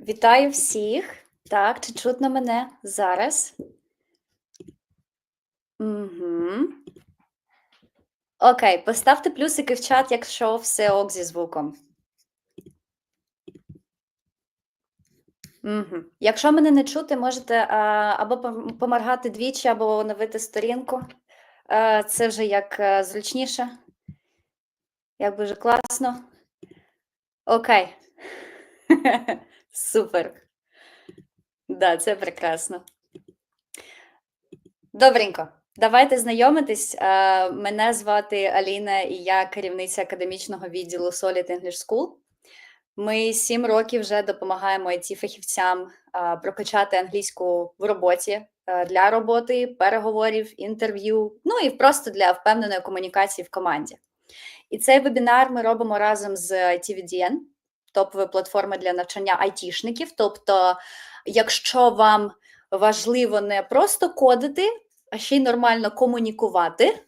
Вітаю всіх. Так, чи чутно мене зараз? Угу. Окей, поставте плюсики в чат, якщо все ок зі звуком. Угу. Якщо мене не чути, можете або поморгати двічі, або оновити сторінку. Це вже як зручніше. Як дуже класно. Окей. Супер. Да, це прекрасно. Добренько. Давайте знайомитись. Мене звати Аліна, і я керівниця академічного відділу Solid English School. Ми 7 років вже допомагаємо IT-фахівцям прокачати англійську в роботі, для роботи, переговорів, інтерв'ю, ну і просто для впевненої комунікації в команді. І цей вебінар ми робимо разом з ITVDN, топової платформи для навчання айтішників. Тобто, якщо вам важливо не просто кодити, а ще й нормально комунікувати,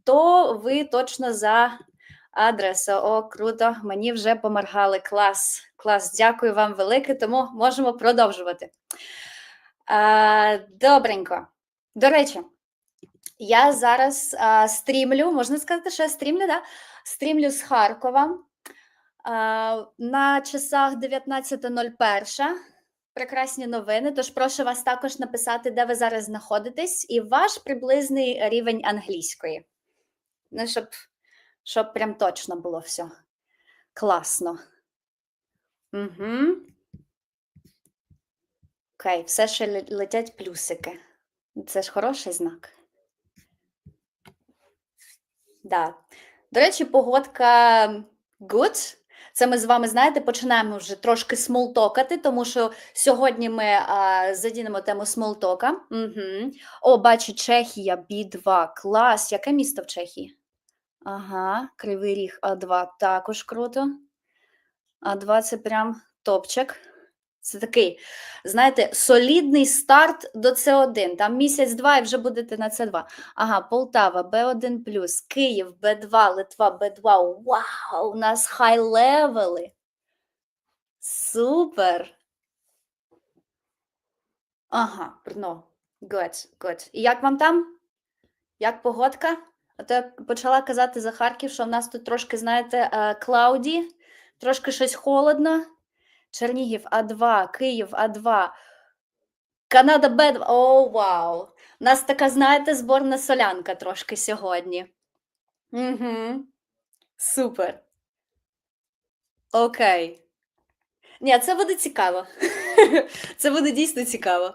то ви точно за адресою. О, круто, мені вже поморгали. Клас, дякую вам велике, тому можемо продовжувати. Добренько. До речі, я зараз стрімлю, можна сказати, що я стрімлю, да? Стрімлю з Харкова. На часах 19:01. Прекрасні новини, тож прошу вас також написати, де ви зараз знаходитесь, і ваш приблизний рівень англійської. Ну, щоб прям точно було все класно. Угу. Окей, все ще летять плюсики. Це ж хороший знак. Да. До речі, погодка good. Це ми з вами, знаєте, починаємо вже трошки смолтокати, тому що сьогодні ми задінемо тему смолтока. Угу. О, бачу, Чехія, B2, клас. Яке місто в Чехії? Ага, Кривий Ріг, А2, також круто. А2 – це прям топчик. Це такий, знаєте, солідний старт до С1. Там місяць-два і вже будете на С2. Ага, Полтава, Б1+, Київ, Б2, Литва, Б2. Вау, у нас хай-левели. Супер. Ага, ну, good. І як вам там? Як погодка? А то я почала казати за Харків, що в нас тут трошки, знаєте, клауді, трошки щось холодно. Чернігів А2, Київ А2, Канада Б2. О, вау! У нас така, знаєте, зборна солянка трошки сьогодні. Угу. Супер. Окей. Ні, це буде цікаво. Це буде дійсно цікаво.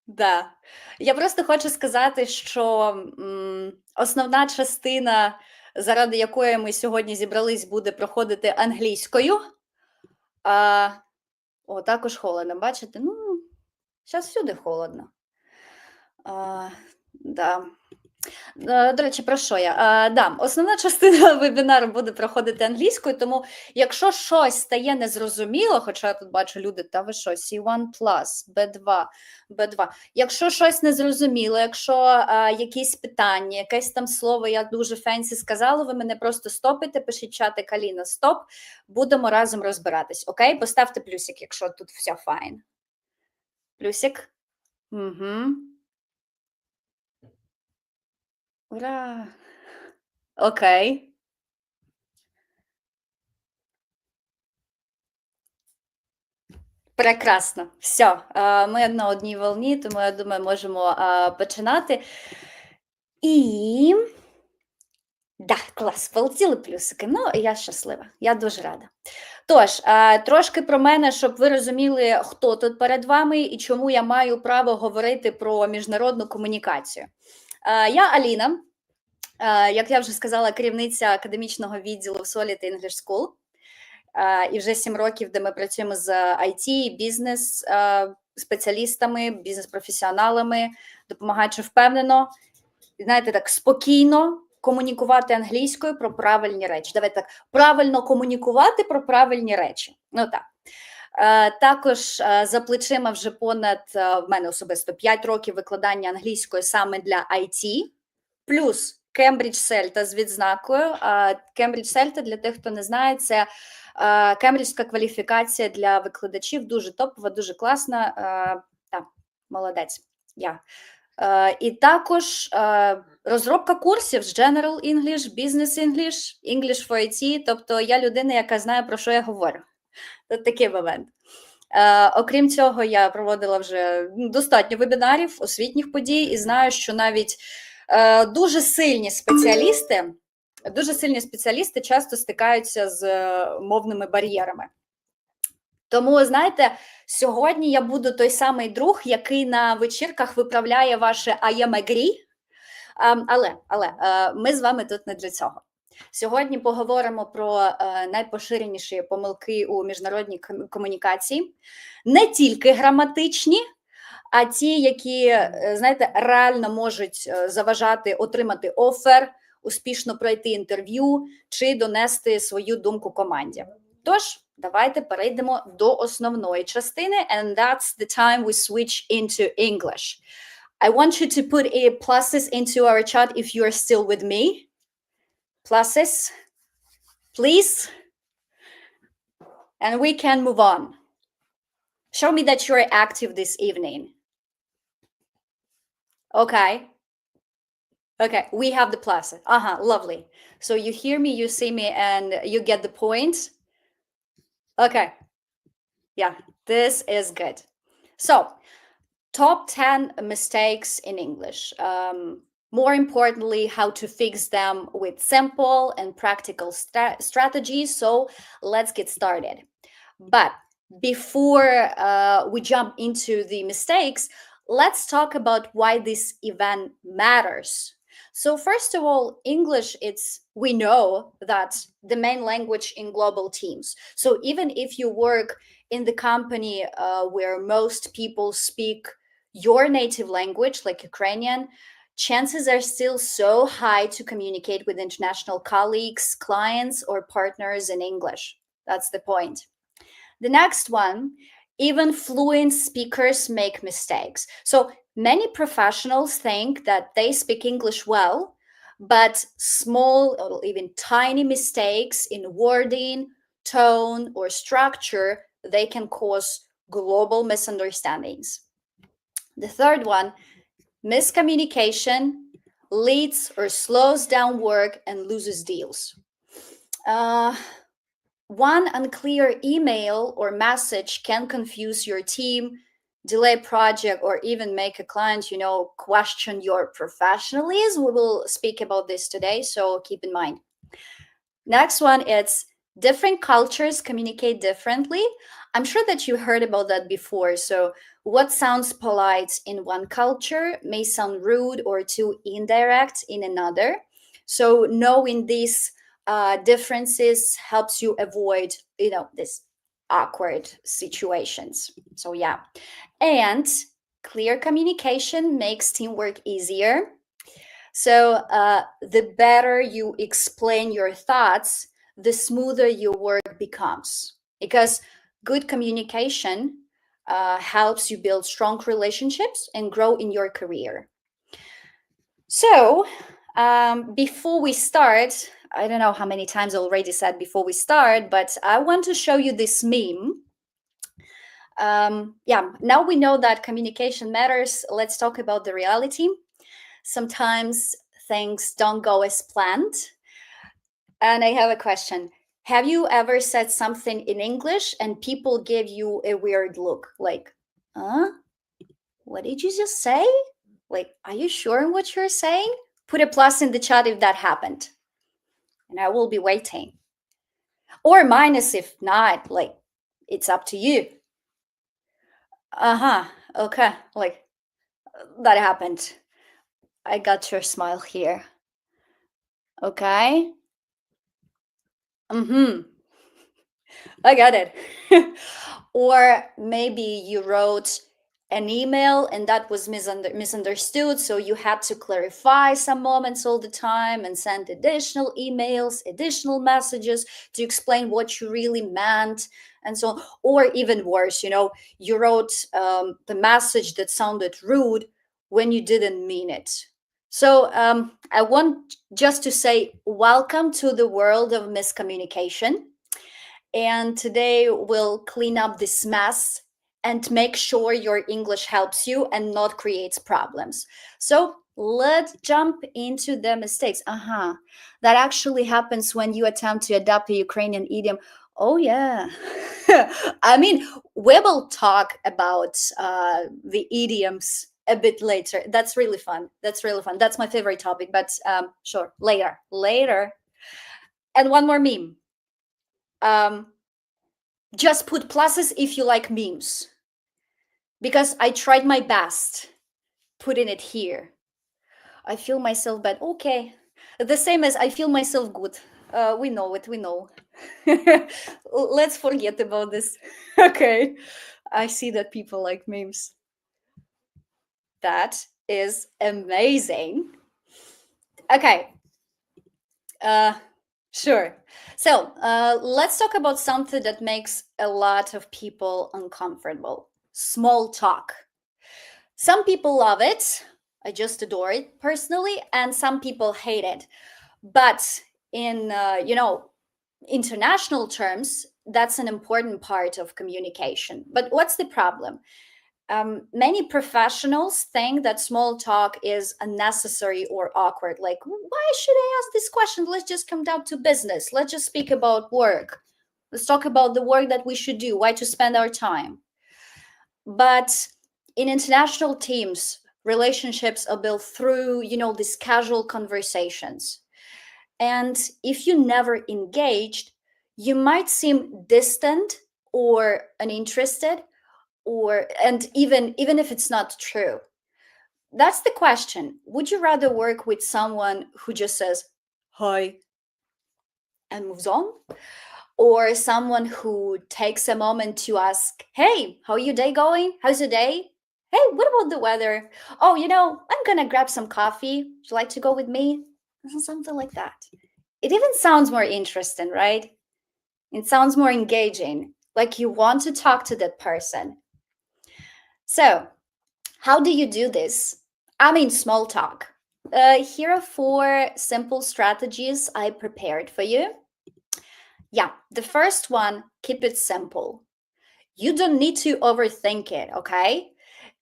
Да. Я просто хочу сказати, що основна частина, заради якої ми сьогодні зібрались, буде проходити англійською. О, також холодно, бачите? Ну, зараз всюди холодно. Да. До речі, про що я? Да, основна частина вебінару буде проходити англійською, тому якщо щось стає незрозуміло, хоча я тут бачу люди, та ви що, C1+, B2. Якщо щось незрозуміло, якщо якісь питання, якесь там слово, я дуже фенсі сказала, ви мене просто стопите, пишіть чатик Аліна, стоп, будемо разом розбиратись, окей? Поставте плюсик, якщо тут все файн. Плюсик? Угу. Ура! Окей. Прекрасно. Все, ми на одній волні, тому, я думаю, можемо починати. І, да, клас, полетіли плюсики. Ну, я щаслива, я дуже рада. Тож, трошки про мене, щоб ви розуміли, хто тут перед вами і чому я маю право говорити про міжнародну комунікацію. Я Аліна, як я вже сказала, керівниця академічного відділу Solid English School. І вже 7 років, де ми працюємо з IT, бізнес-спеціалістами, бізнес-професіоналами, допомагаючи впевнено, знаєте, так, спокійно комунікувати англійською про правильні речі. Давайте так, правильно комунікувати про правильні речі. Ну так. Також за плечима вже понад, в мене особисто, 5 років викладання англійської саме для IT, плюс Кембридж Сельта з відзнакою. Кембридж Сельта, для тих, хто не знає, це кембриджська кваліфікація для викладачів. Дуже топова, дуже класна. Так, молодець. І також розробка курсів з General English, Business English, English for IT. Тобто я людина, яка знає, про що я говорю. Це такий момент. Окрім цього, я проводила вже достатньо вебінарів, освітніх подій, і знаю, що навіть дуже сильні спеціалісти часто стикаються з мовними бар'єрами. Тому, знаєте, сьогодні я буду той самий друг, який на вечірках виправляє ваше I am agree, але ми з вами тут не для цього. Сьогодні поговоримо про найпоширеніші помилки у міжнародній комунікації. Не тільки граматичні, а ті, які, знаєте, реально можуть заважати отримати офер, успішно пройти інтерв'ю чи донести свою думку команді. Тож, давайте перейдемо до основної частини, and that's the time we switch into English. I want you to put pluses into our chat if you are still with me. Pluses, please. And we can move on. Show me that you're active this evening. Okay. Okay, we have the pluses. Lovely. So you hear me, you see me, and you get the point. Okay. Yeah, this is good. So, top 10 mistakes in English. More importantly, how to fix them with simple and practical strategies. So let's get started. But before we jump into the mistakes, let's talk about why this event matters. So first of all, English, we know that the main language in global teams. So even if you work in the company where most people speak your native language, like Ukrainian, chances are still so high to communicate with international colleagues, clients, or partners in English. That's the point. The next one, even fluent speakers make mistakes. So many professionals think that they speak English well, but small or even tiny mistakes in wording, tone, or structure, they can cause global misunderstandings. The third one, miscommunication leads or slows down work and loses deals. One unclear email or message can confuse your team, delay project, or even make a client, question your professionalism. We will speak about this today, so keep in mind. Next one, it's different cultures communicate differently. I'm sure that you heard about that before. So what sounds polite in one culture may sound rude or too indirect in another. So knowing these differences helps you avoid, this awkward situations. So yeah. And clear communication makes teamwork easier. So the better you explain your thoughts, the smoother your work becomes. Because good communication helps you build strong relationships and grow in your career. So before we start, I don't know how many times I already said before we start, but I want to show you this meme. Now we know that communication matters. Let's talk about the reality. Sometimes things don't go as planned. And I have a question. Have you ever said something in English and people gave you a weird look? Like, what did you just say? Like, are you sure in what you're saying? Put a plus in the chat if that happened. And I will be waiting. Or minus if not, like, it's up to you. Okay, like, that happened. I got your smile here. Okay. I got it. Or maybe you wrote an email and that was misunderstood, so you had to clarify some moments all the time and send additional emails, additional messages to explain what you really meant and so on. Or even worse, you wrote the message that sounded rude when you didn't mean it. So I want just to say welcome to the world of miscommunication. And today we'll clean up this mess and make sure your English helps you and not creates problems. So let's jump into the mistakes. That actually happens when you attempt to adapt a Ukrainian idiom. Oh, yeah. I mean, we will talk about the idioms a bit later. That's really fun. That's my favorite topic, but sure, later. And one more meme. Just put pluses if you like memes, because I tried my best putting it here. I feel myself bad. Okay. The same as I feel myself good. We know it. Let's forget about this. Okay. I see that people like memes. That is amazing. Okay. Sure. So let's talk about something that makes a lot of people uncomfortable. Small talk. Some people love it. I just adore it personally. And some people hate it. But in, international terms, that's an important part of communication. But what's the problem? Many professionals think that small talk is unnecessary or awkward. Like, why should I ask this question? Let's just come down to business. Let's just speak about work. Let's talk about the work that we should do. Why to spend our time? But in international teams, relationships are built through, these casual conversations. And if you never engaged, you might seem distant or uninterested, and even if it's not true. That's the question. Would you rather work with someone who just says hi and moves on, or someone who takes a moment to ask, hey, how your day going? How's your day? Hey, what about the weather? Oh, I'm gonna grab some coffee. Would you like to go with me? Something like that. It even sounds more interesting, right? It sounds more engaging, like you want to talk to that person. So, how do you do this? I mean, small talk. Here are 4 simple strategies I prepared for you. Yeah, the first one, keep it simple. You don't need to overthink it, okay?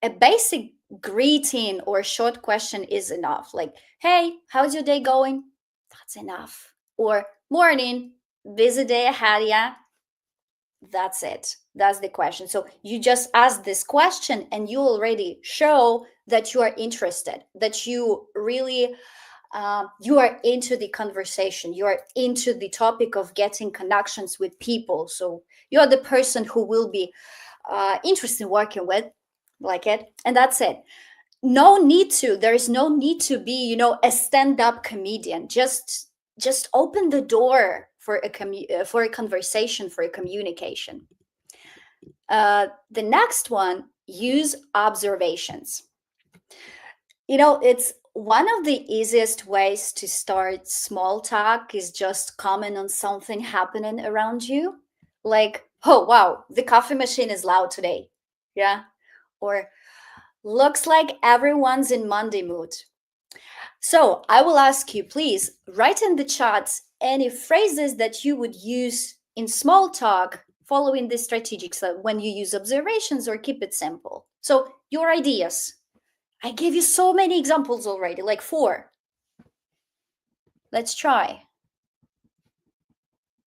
A basic greeting or short question is enough. Like, hey, how's your day going? That's enough. Or, morning, busy day ahead, yeah? That's it. That's the question. So you just ask this question and you already show that you are interested, that you really you are into the conversation, you are into the topic of getting connections with people. So you are the person who will be interested in working with, like it, and that's it. There is no need to be, a stand-up comedian. Just open the door for a conversation, for a communication. The next one, use observations. It's one of the easiest ways to start small talk is just comment on something happening around you. Like, oh, wow, the coffee machine is loud today. Yeah. Or looks like everyone's in Monday mood. So I will ask you, please write in the chat any phrases that you would use in small talk following this strategic, so when you use observations or keep it simple. So your ideas. I gave you so many examples already, like 4. Let's try.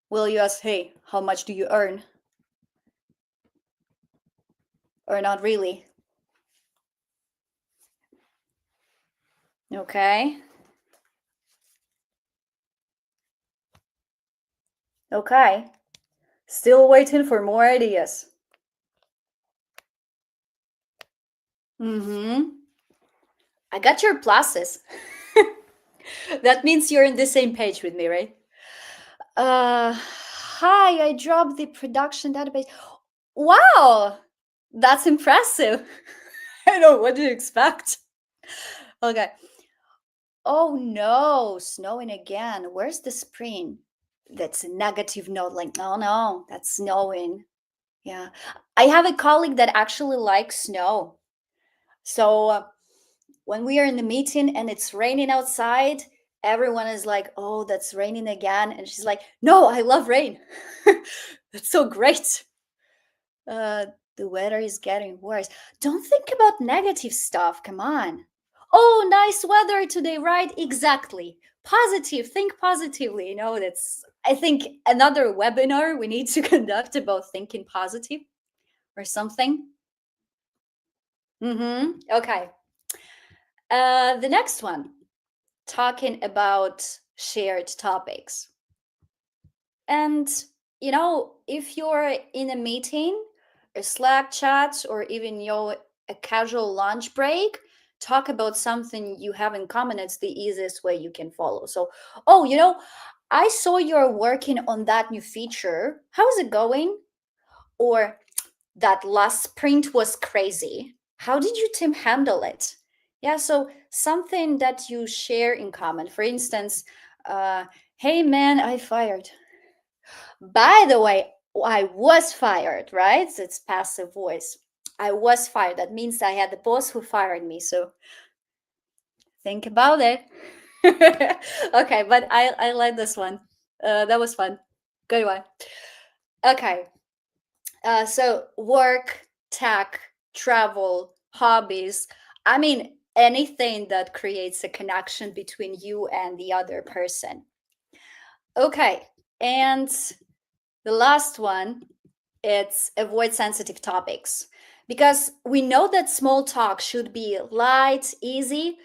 Will you ask, hey, how much do you earn? Or not really? Okay. Okay. Still waiting for more ideas. I got your pluses. That means you're on the same page with me, right? Hi, I dropped the production database. Wow, that's impressive. I know, what do you expect? Okay. Oh no, snowing again. Where's the spring? That's a negative note, like, oh no, that's snowing. Yeah. I have a colleague that actually likes snow. So when we are in the meeting and it's raining outside, everyone is like, oh, that's raining again. And she's like, no, I love rain. That's so great. The weather is getting worse. Don't think about negative stuff. Come on. Oh, nice weather today, right? Exactly. Positive. Think positively. That's, I think, another webinar we need to conduct about thinking positive or something. Okay. The next one, talking about shared topics. And, if you're in a meeting, a Slack chat, or even a casual lunch break, talk about something you have in common. It's the easiest way you can follow. So, I saw you're working on that new feature. How's it going? Or that last sprint was crazy. How did your team handle it? Yeah, so something that you share in common. For instance, hey man, I fired. By the way, I was fired, right? It's passive voice. I was fired. That means I had the boss who fired me. So think about it. Okay, but I like this one. That was fun. Good one. Okay. So work, tech, travel, hobbies. I mean, anything that creates a connection between you and the other person. Okay. And the last one, it's avoid sensitive topics, because we know that small talk should be light, easy.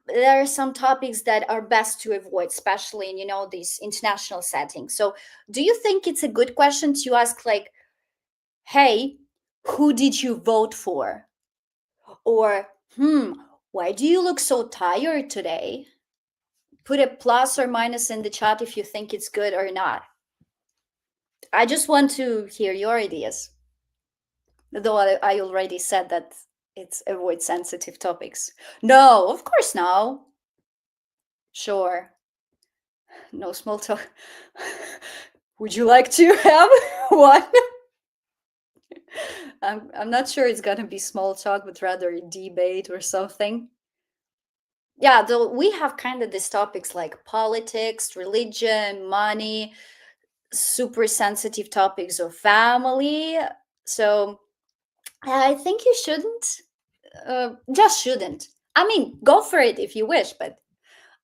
There are some topics that are best to avoid, especially in, these international settings. So do you think it's a good question to ask, like, hey, who did you vote for? Or, why do you look so tired today? Put a plus or minus in the chat if you think it's good or not. I just want to hear your ideas. Though I already said that it's avoid sensitive topics. No, of course no. Sure. No small talk. Would you like to have one? I'm not sure it's gonna be small talk, but rather a debate or something. Yeah, though we have kind of these topics like politics, religion, money, super sensitive topics of family. So I think you shouldn't, just shouldn't. I mean, go for it if you wish, but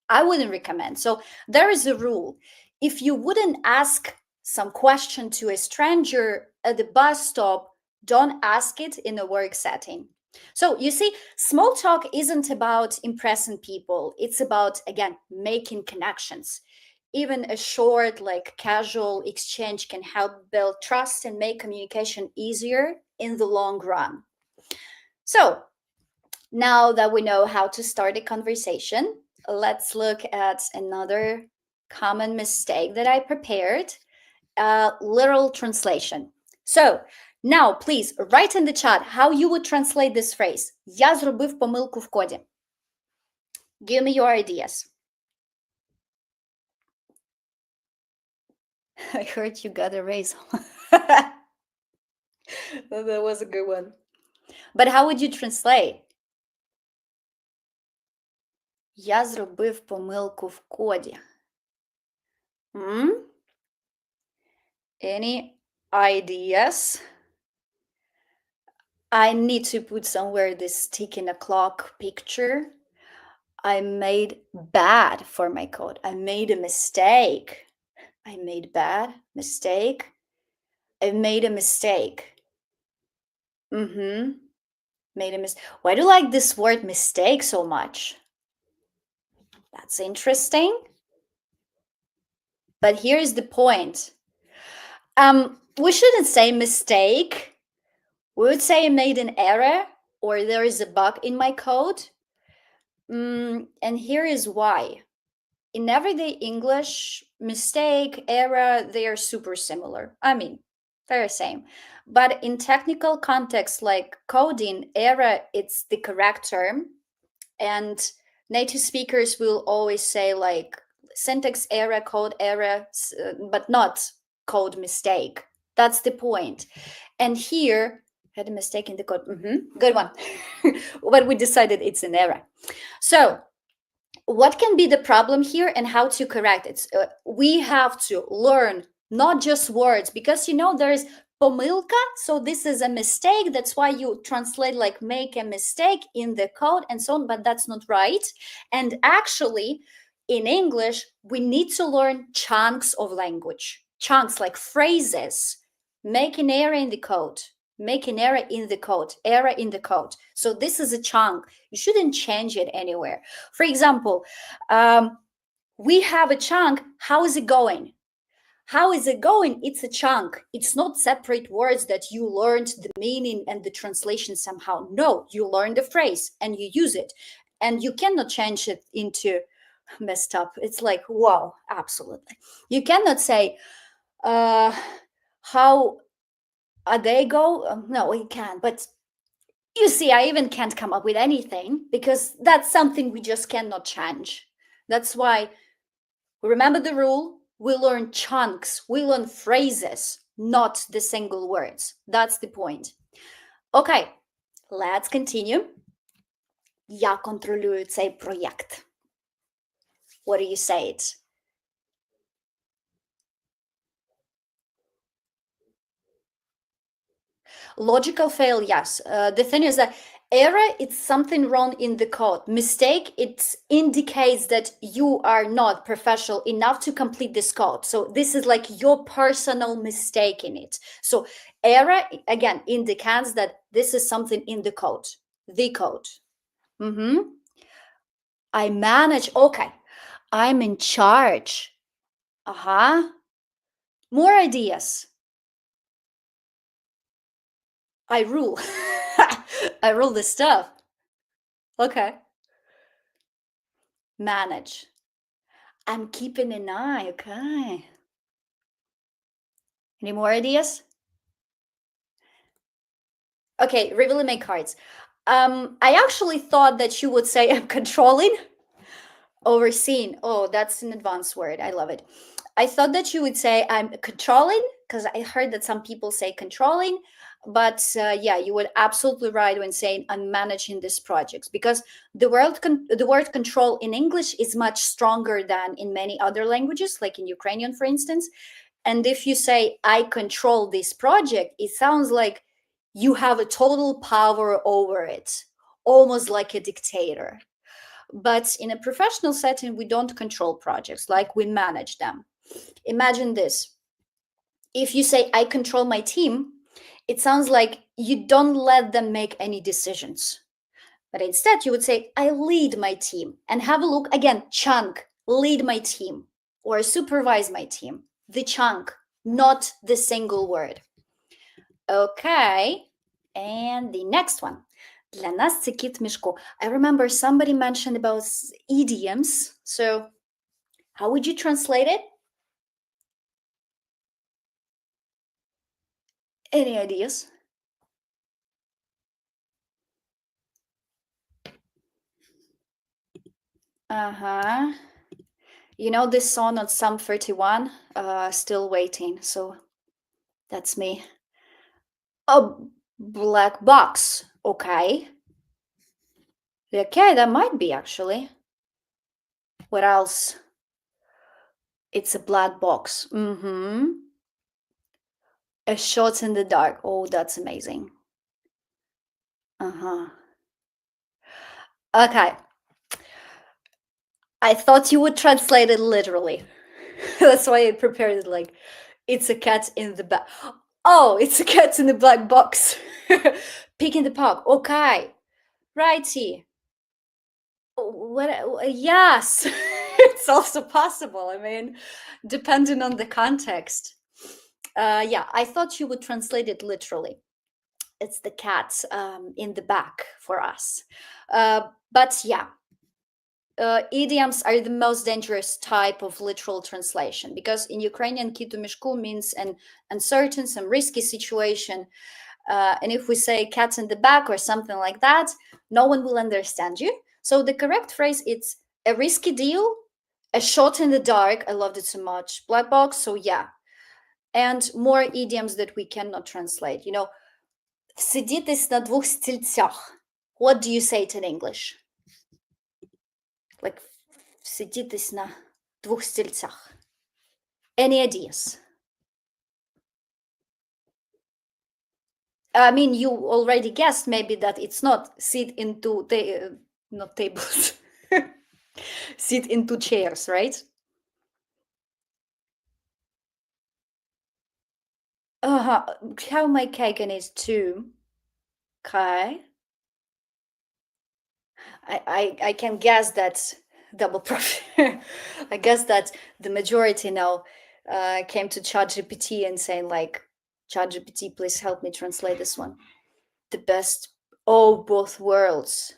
I wouldn't recommend. So there is a rule. If you wouldn't ask some question to a stranger at the bus stop, don't ask it in a work setting. So you see, small talk isn't about impressing people. It's about, again, making connections. Even a short, like casual exchange can help build trust and make communication easier in the long run. So now that we know how to start a conversation, let's look at another common mistake that I prepared, literal translation. So now, please write in the chat how you would translate this phrase. Я зробив помилку в коді. Give me your ideas. I heard you got a raise. That was a good one. But how would you translate? Я зробив помилку в коді. Any ideas? I need to put somewhere this ticking a clock picture. I made bad for my code. I made a mistake. I made bad mistake. I made a mistake. Made a mistake. Why do you like this word mistake so much? That's interesting. But here's the point. We shouldn't say mistake. We would say I made an error, or there is a bug in my code. And here is why. In everyday English, mistake, error, they are super similar. I mean, they're the same. But in technical context like coding, error, it's the correct term. And native speakers will always say like syntax error, code error, but not code mistake. That's the point. And here, Had a mistake in the code. Good one. But we decided it's an error. So what can be the problem here and how to correct it? We have to learn not just words, because there's помилка, so this is a mistake. That's why you translate like make a mistake in the code and so on, but that's not right. And actually, in English, we need to learn chunks of language. Chunks like phrases. Make an error in the code. Make an error in the code. Error in the code. So this is a chunk. You shouldn't change it anywhere. For example, we have a chunk. How is it going? How is it going? It's a chunk. It's not separate words that you learned the meaning and the translation somehow. No, you learn the phrase and you use it. And you cannot change it into messed up. It's like, wow, absolutely. You cannot say, how they go? No, we can't. But you see, I even can't come up with anything because that's something we just cannot change. That's why, remember the rule, we learn chunks, we learn phrases, not the single words. That's the point. Okay, let's continue. Я контролюю цей проєкт. What do you say it? Logical fail, yes. The thing is that error, it's something wrong in the code. Mistake, it indicates that you are not professional enough to complete this code. So this is like your personal mistake in it. So error, again, indicates that this is something in the code. The code. I manage. Okay. I'm in charge. More ideas. I rule. I rule the stuff. Okay. Manage. I'm keeping an eye. Okay. Any more ideas? Okay, revealing my cards. I actually thought that you would say I'm controlling. Overseeing. Oh, that's an advanced word. I love it. I thought that you would say I'm controlling, because I heard that some people say controlling. But yeah, you were absolutely right when saying I'm managing these projects, because the word control in English is much stronger than in many other languages, like in Ukrainian, for instance. And if you say I control this project, it sounds like you have a total power over it, almost like a dictator. But in a professional setting, we don't control projects, like we manage them. Imagine this. If you say I control my team, it sounds like you don't let them make any decisions. But instead, you would say, I lead my team. And have a look, again, chunk, lead my team, or supervise my team. The chunk, not the single word. Okay, and the next one. Для нас це кіт в мішку. I remember somebody mentioned about idioms. So how would you translate it? Any ideas? You know this song on Psalm 31? Still waiting. So that's me. A black box. Okay. Okay, that might be actually. What else? It's a black box. A shot in the dark. Oh, that's amazing. Okay. I thought you would translate it literally. That's why I prepared it like, it's a cat in the back. Oh, it's a cat in the black box. Pick in the park. Okay. Righty. Yes. It's also possible. I mean, depending on the context. Yeah, I thought you would translate it literally. It's the cat in the back for us. But yeah, idioms are the most dangerous type of literal translation, because in Ukrainian kit u mishku means an uncertain, some risky situation. And if we say cat in the back or something like that, no one will understand you. So the correct phrase is a risky deal, a shot in the dark. I loved it so much. Black box. So yeah. And more idioms that we cannot translate. You know, Сидітись на двох стільцях. What do you say it in English? Like, сидітись на двох стільцях. Any ideas? I mean, you already guessed maybe that it's not sit into not tables. Sit into chairs, right? Have my cake and eat too. Okay. I can guess that's double profit. I guess that the majority now came to ChatGPT and saying like, ChatGPT, please help me translate this one. The best, both worlds.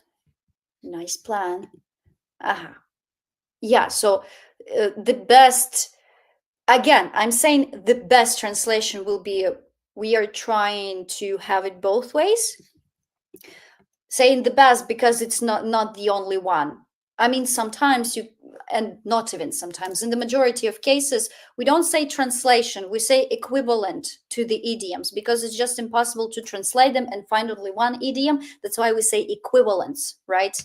Nice plan. Yeah, so the best, again, I'm saying the best translation will be, we are trying to have it both ways. Saying the best because it's not the only one. I mean, sometimes you, and not even sometimes, in the majority of cases, we don't say translation, we say equivalent to the idioms, because it's just impossible to translate them and find only one idiom. That's why we say equivalence, right?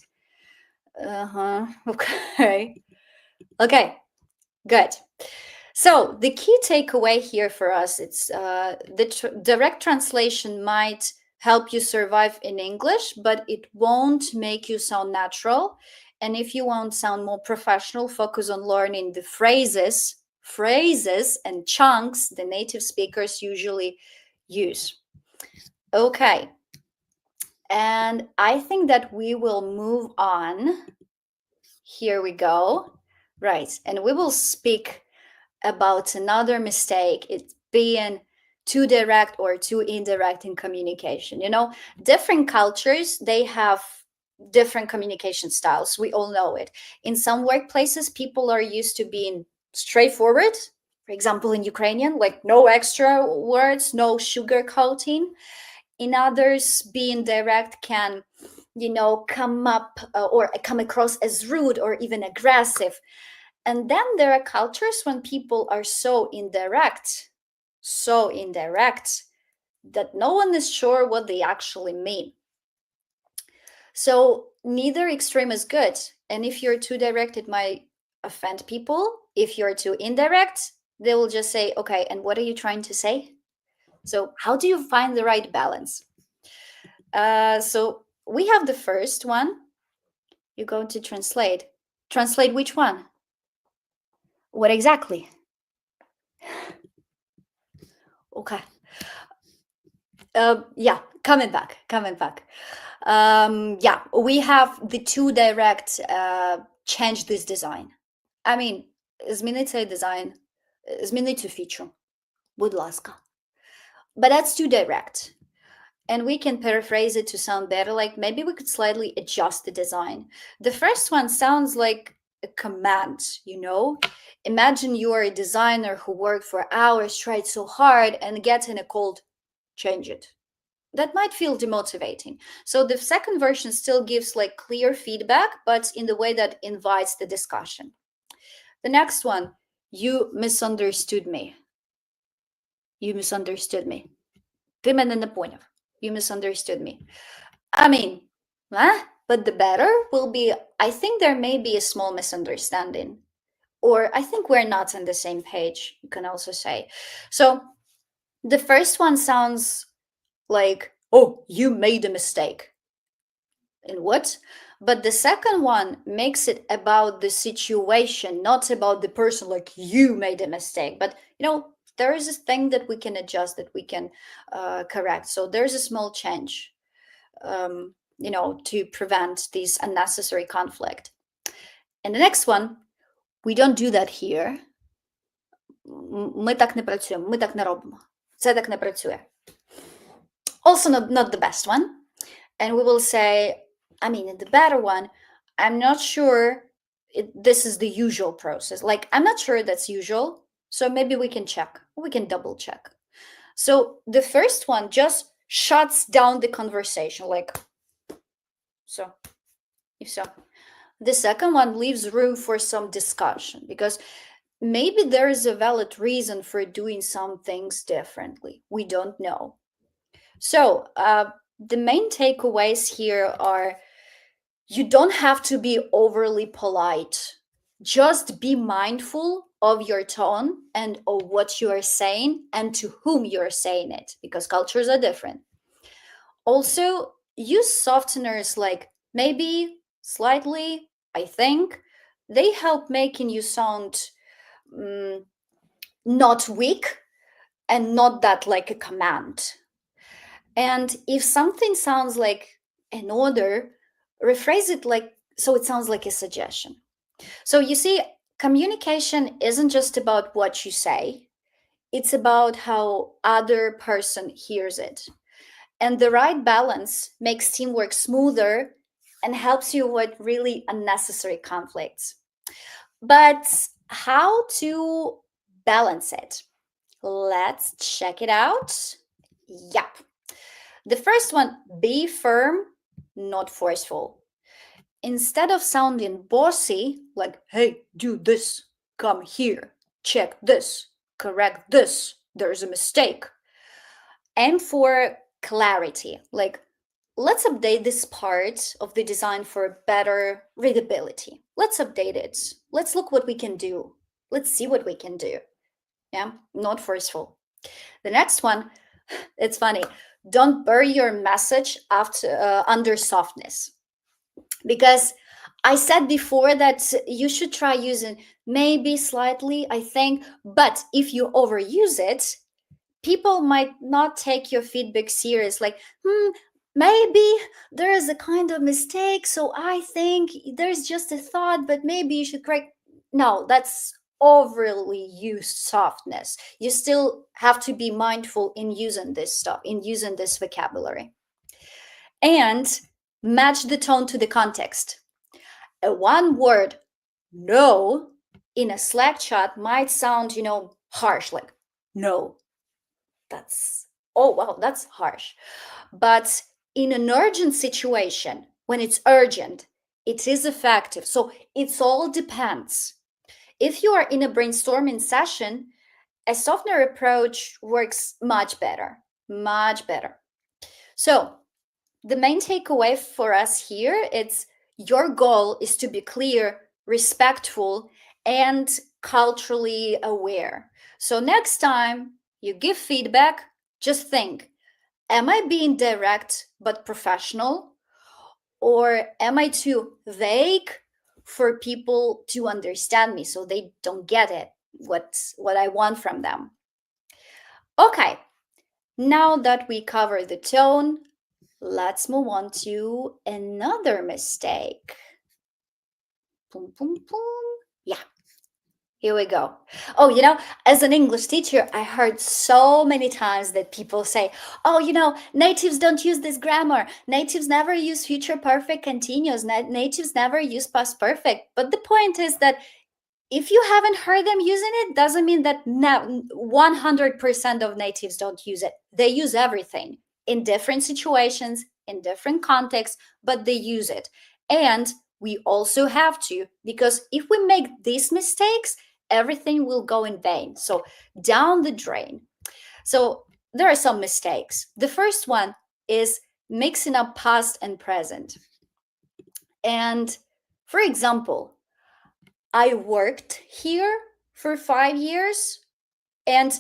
Okay, good. So the key takeaway here for us, it's the direct translation might help you survive in English, but it won't make you sound natural. And if you want to sound more professional, focus on learning the phrases and chunks the native speakers usually use. Okay. And I think that we will move on. Here we go. Right. And we will speak about another mistake. It's being too direct or too indirect in communication. You know, different cultures, they have different communication styles. We all know it. In some workplaces, people are used to being straightforward. For example, in Ukrainian, like no extra words, no sugarcoating. In others, being direct can, you know, come up or come across as rude or even aggressive. And then there are cultures when people are so indirect that no one is sure what they actually mean. So neither extreme is good. And if you're too direct, it might offend people. If you're too indirect, they will just say, okay, and what are you trying to say? So how do you find the right balance? So we have the first one. You're going to translate. Translate which one? What exactly? Okay. Yeah, coming back. Yeah, we have the too direct, change this design. I mean, зміни цей дизайн, зміни цю фічу, будь ласка. But that's too direct. And we can paraphrase it to sound better, like maybe we could slightly adjust the design. The first one sounds like a command, you know? Imagine you are a designer who worked for hours, tried so hard, and gets in a cold, change it. That might feel demotivating. So the second version still gives like clear feedback, but in the way that invites the discussion. The next one, you misunderstood me. You misunderstood me. Ти мене не поняв. You misunderstood me. I mean, but the better will be, I think there may be a small misunderstanding. Or I think we're not on the same page, you can also say. So the first one sounds like, oh, you made a mistake. In what? But the second one makes it about the situation, not about the person, like you made a mistake. But, you know, there is a thing that we can adjust, that we can correct. So there's a small change, you know, to prevent this unnecessary conflict. And the next one, we don't do that here. Ми так не працюємо, ми так не робимо. Це так не працює. Also not the best one. And we will say, I mean, in the better one, I'm not sure this is the usual process. Like, I'm not sure that's usual. So maybe we can check. We can double check. So the first one just shuts down the conversation. Like, so, if so. The second one leaves room for some discussion, because maybe there is a valid reason for doing some things differently. We don't know. So the main takeaways here are you don't have to be overly polite. Just be mindful of your tone and of what you are saying and to whom you are saying it, because cultures are different. Also, use softeners like maybe, slightly, I think. They help making you sound not weak and not that like a command. And if something sounds like an order, rephrase it like so it sounds like a suggestion. So you see, communication isn't just about what you say, it's about how other person hears it. And the right balance makes teamwork smoother and helps you avoid really unnecessary conflicts. But how to balance it? Let's check it out. Yep. The first one, be firm, not forceful. Instead of sounding bossy, like, hey, do this, come here, check this, correct this, there's a mistake. Aim for clarity, like, let's update this part of the design for better readability. Let's update it. Let's look what we can do. Let's see what we can do. Yeah, not forceful. The next one, it's funny. Don't bury your message under softness. Because I said before that you should try using maybe, slightly, I think, but if you overuse it, people might not take your feedback serious. Like, maybe there is a kind of mistake, so I think there's just a thought, but maybe you should correct. No, that's overly used softness. You still have to be mindful in using this stuff, in using this vocabulary. And match the tone to the context. A one word no in a Slack chat might sound, harsh, like no. That's harsh. But in an urgent situation, when it's urgent, it is effective. So it all depends. If you are in a brainstorming session, a softer approach works much better. So the main takeaway for us here is your goal is to be clear, respectful, and culturally aware. So next time you give feedback, just think, am I being direct but professional? Or am I too vague for people to understand me so they don't get it, what I want from them? Okay, now that we cover the tone, let's move on to another mistake. Boom, boom, boom. Yeah, here we go. Oh, as an English teacher, I heard so many times that people say, oh, natives don't use this grammar. Natives never use future perfect continuous. Natives never use past perfect. But the point is that if you haven't heard them using it, doesn't mean that 100% of natives don't use it. They use everything in different situations, in different contexts, but they use it. And we also have to, because if we make these mistakes, everything will go in vain. So down the drain. So there are some mistakes. The first one is mixing up past and present. And for example, I worked here for 5 years and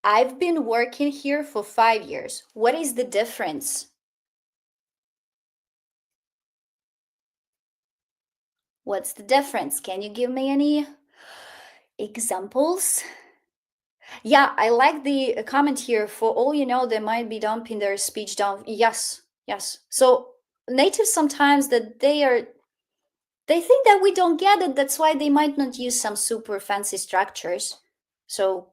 I've been working here for 5 years. What is the difference? What's the difference? Can you give me any examples? Yeah, I like the comment here. For all you know, they might be dumping their speech down. Yes. So natives sometimes that they think that we don't get it. That's why they might not use some super fancy structures. So,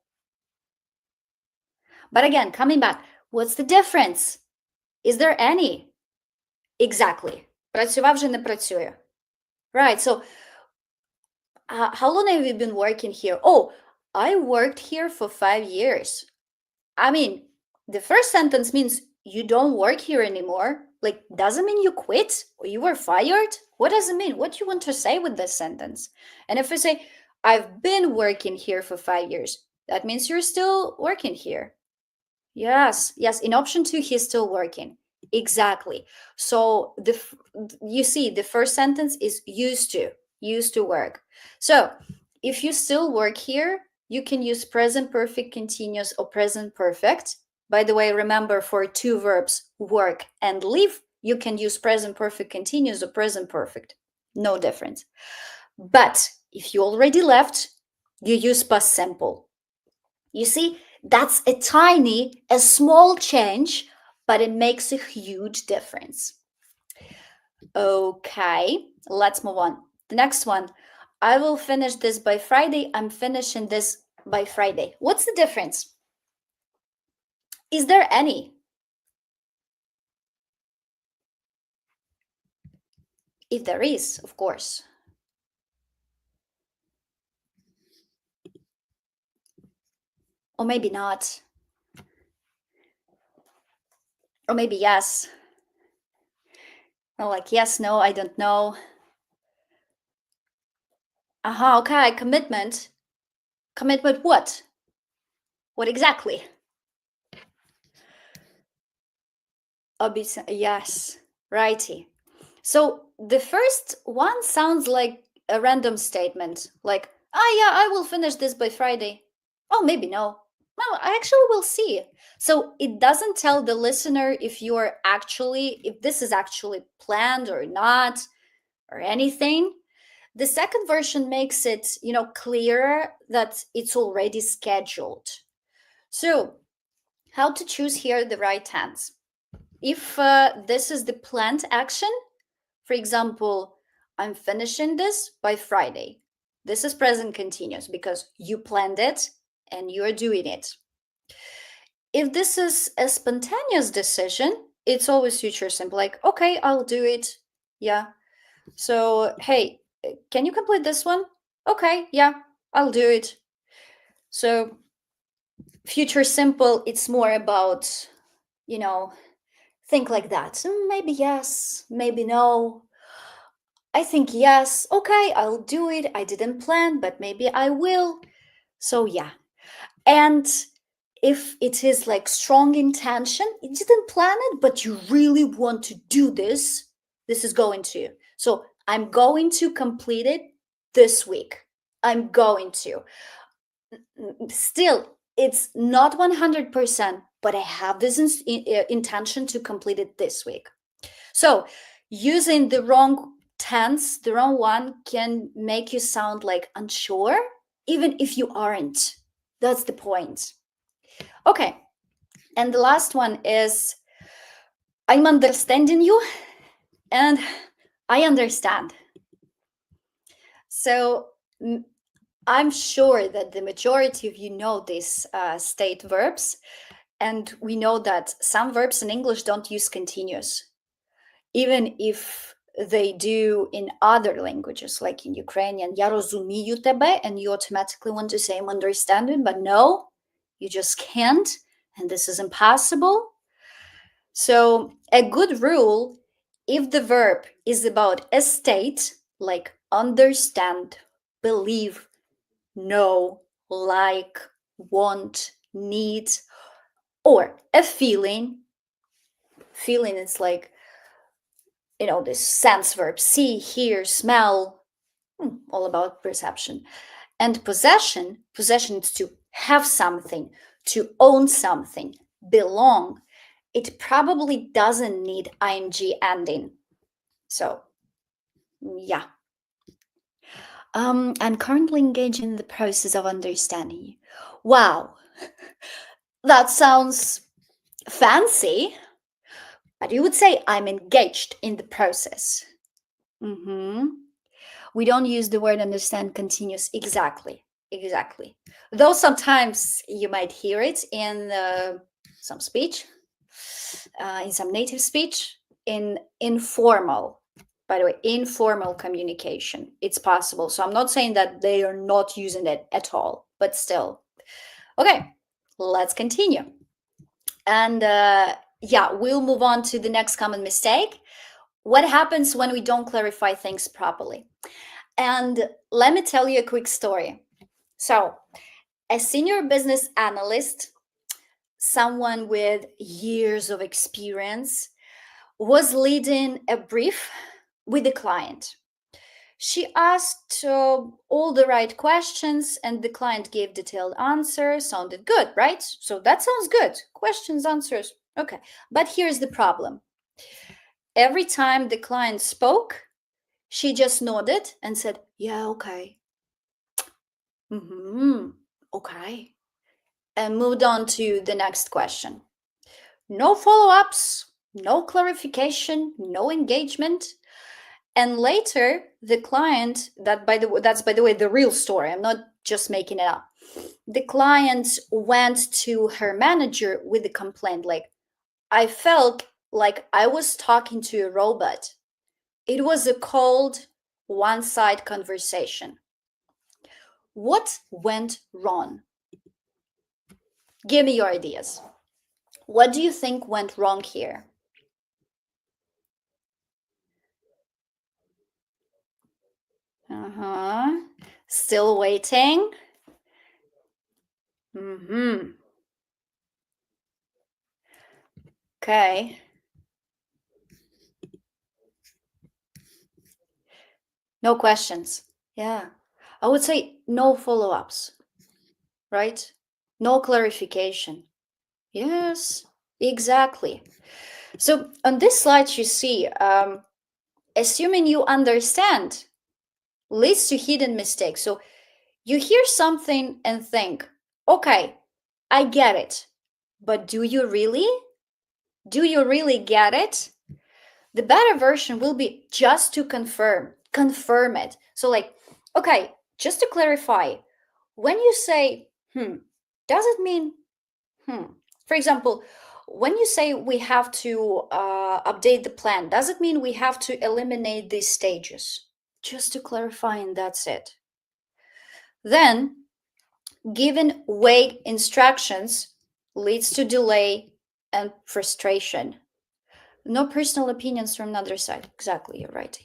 but again, coming back, what's the difference? Is there any? Exactly. Працював вже не працює. Right. So, how long have you been working here? Oh, I worked here for 5 years. I mean, the first sentence means you don't work here anymore. Like, doesn't mean you quit or you were fired. What does it mean? What do you want to say with this sentence? And if I say, I've been working here for 5 years, that means you're still working here. Yes, in option 2, he's still working. Exactly. So you see, the first sentence is used to work. So if you still work here, you can use present perfect continuous or present perfect. By the way, remember, for two verbs, work and leave, you can use present perfect continuous or present perfect. No difference. But if you already left, you use past simple. You see, that's a small change, but it makes a huge difference. Okay, let's move on. The next one, I will finish this by Friday. I'm finishing this by Friday. What's the difference? Is there any? If there is, of course. Or maybe not. Or maybe yes. Or like yes, no, I don't know. Okay, commitment. Commitment what? What exactly? Yes, righty. So the first one sounds like a random statement, like, yeah, I will finish this by Friday. Oh, maybe no. Well, I actually will see. So it doesn't tell the listener if this is actually planned or not, or anything. The second version makes it, clearer that it's already scheduled. So how to choose here the right tense? If this is the planned action, for example, I'm finishing this by Friday. This is present continuous because you planned it and you're doing it. If this is a spontaneous decision, it's always future simple, like, okay, I'll do it. Yeah. So, hey, can you complete this one? Okay, yeah, I'll do it. So future simple, it's more about, think like that. Maybe yes, maybe no. I think yes, okay, I'll do it. I didn't plan, but maybe I will. So yeah. And if it is like strong intention, you didn't plan it, but you really want to do this is going to. So I'm going to complete it this week. I'm going to. Still, it's not 100%, but I have this intention to complete it this week. So using the wrong tense, the wrong one, can make you sound like unsure, even if you aren't. That's the point. Okay. And the last one is, I'm understanding you and I understand. So I'm sure that the majority of you know these state verbs, and we know that some verbs in English don't use continuous, even if they do in other languages, like in Ukrainian, я розумію тебе, and you automatically want to say I'm understanding, but no, you just can't, and this is impossible. So a good rule, if the verb is about a state, like understand, believe, know, like, want, need, or a feeling is like, this sense verb, see, hear, smell, all about perception. And possession is to have something, to own something, belong. It probably doesn't need ing ending. So, yeah. I'm currently engaged in the process of understanding you. Wow, that sounds fancy, but you would say I'm engaged in the process. We don't use the word understand continuous. Exactly. Though sometimes you might hear it in some speech, in some native speech, in informal. By the way, informal communication, it's possible. So I'm not saying that they are not using it at all, but still. Okay, let's continue. And we'll move on to the next common mistake. What happens when we don't clarify things properly? And let me tell you a quick story. So a senior business analyst someone with years of experience, was leading a brief with the client. She asked all the right questions and the client gave detailed answers. Sounded good, right? So that sounds good. Questions, answers. Okay. But here's the problem. Every time the client spoke, she just nodded and said, yeah, okay. Okay. And moved on to the next question. No follow-ups, no clarification, no engagement. And later, the client, that's by the way the real story, I'm not just making it up. The client went to her manager with a complaint like, I felt like I was talking to a robot. It was a cold, one-side conversation. What went wrong? Give me your ideas. What do you think went wrong here? Still waiting. Okay. No questions. Yeah. I would say no follow-ups, right? No clarification. Yes, exactly. So on this slide, you see, assuming you understand leads to hidden mistakes. So you hear something and think, okay, I get it. But do you really? Do you really get it? The better version will be just to confirm it. So like, okay, just to clarify, when you say, does it mean, For example, when you say we have to update the plan, does it mean we have to eliminate these stages? Just to clarify, and that's it. Then, giving vague instructions leads to delay and frustration. No personal opinions from the other side. Exactly, you're right.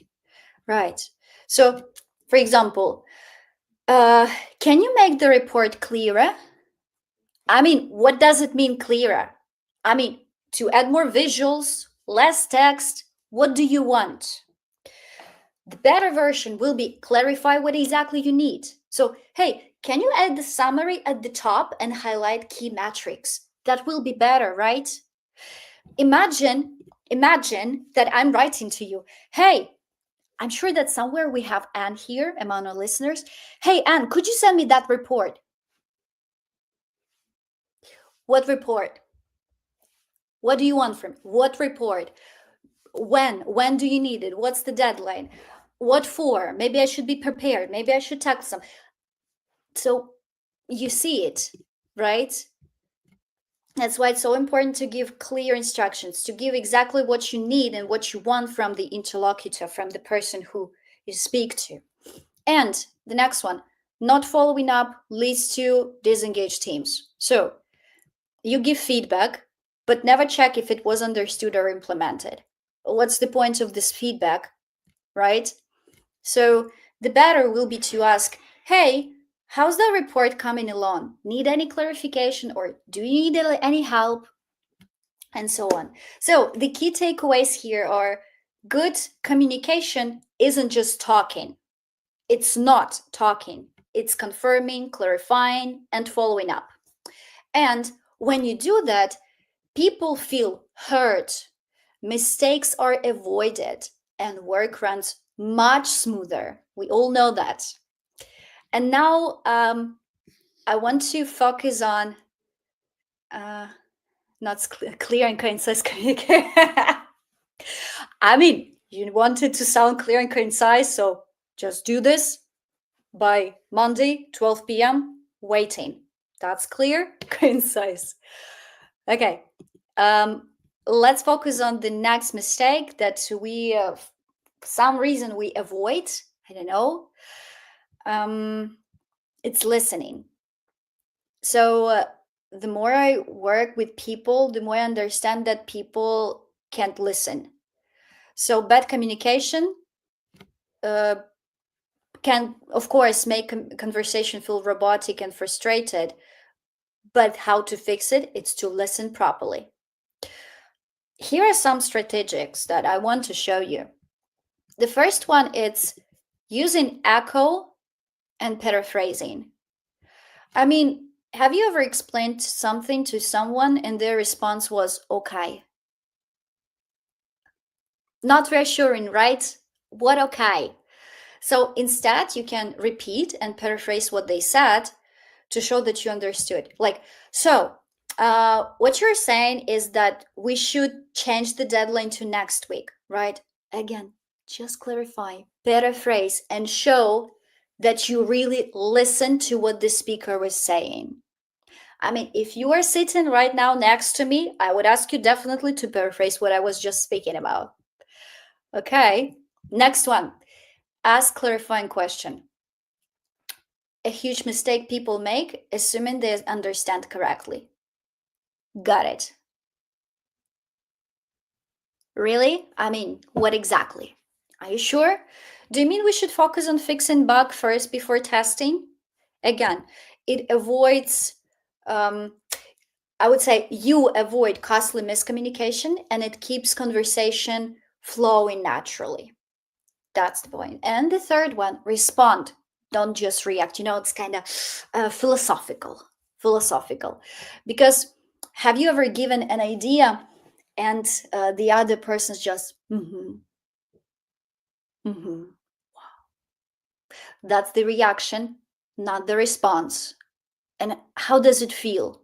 Right. So, for example, can you make the report clearer? I mean, what does it mean clearer? I mean, to add more visuals, less text, what do you want? The better version will be clarify what exactly you need. So, hey, can you add the summary at the top and highlight key metrics? That will be better, right? Imagine that I'm writing to you, hey, I'm sure that somewhere we have Anne here among our listeners. Hey, Anne, could you send me that report? What report? What do you want from me? What report? When do you need it? What's the deadline? What for? Maybe I should be prepared. Maybe I should text them. So you see it, right? That's why it's so important to give clear instructions, to give exactly what you need and what you want from the interlocutor, from the person who you speak to. And the next one, not following up leads to disengaged teams. So you give feedback, but never check if it was understood or implemented. What's the point of this feedback, right? So the better will be to ask, hey, how's the report coming along? Need any clarification or do you need any help? And so on. So the key takeaways here are good communication isn't just talking. It's not talking. It's confirming, clarifying, and following up. And when you do that, people feel heard, mistakes are avoided, and work runs much smoother. We all know that. And now I want to focus on not clear and concise communication. I mean, you wanted to sound clear and concise, so just do this by Monday, 12 p.m., waiting. That's clear, concise. Okay, let's focus on the next mistake that we, for some reason, we avoid. I don't know. It's listening. So the more I work with people, the more I understand that people can't listen. So bad communication can, of course, make conversation feel robotic and frustrated. but how to fix it, it's to listen properly. Here are some strategies that I want to show you. The first one is using echo and paraphrasing. I mean, have you ever explained something to someone and their response was okay? Not reassuring, right? What okay? So instead, you can repeat and paraphrase what they said to show that you understood. Like, so what you're saying is that we should change the deadline to next week, right? Again, just clarify, paraphrase, and show that you really listen to what the speaker was saying. I mean, if you are sitting right now next to me, I would ask you definitely to paraphrase what I was just speaking about. Okay, next one. Ask clarifying question. A huge mistake people make, assuming they understand correctly. Got it. Really? I mean, what exactly? Are you sure? Do you mean we should focus on fixing bug first before testing? Again, it avoids, I would say you avoid costly miscommunication and it keeps conversation flowing naturally. That's the point. And the third one, respond. Don't just react. You know, it's kind of philosophical. Because have you ever given an idea and the other person's just, wow. That's the reaction, not the response. And how does it feel?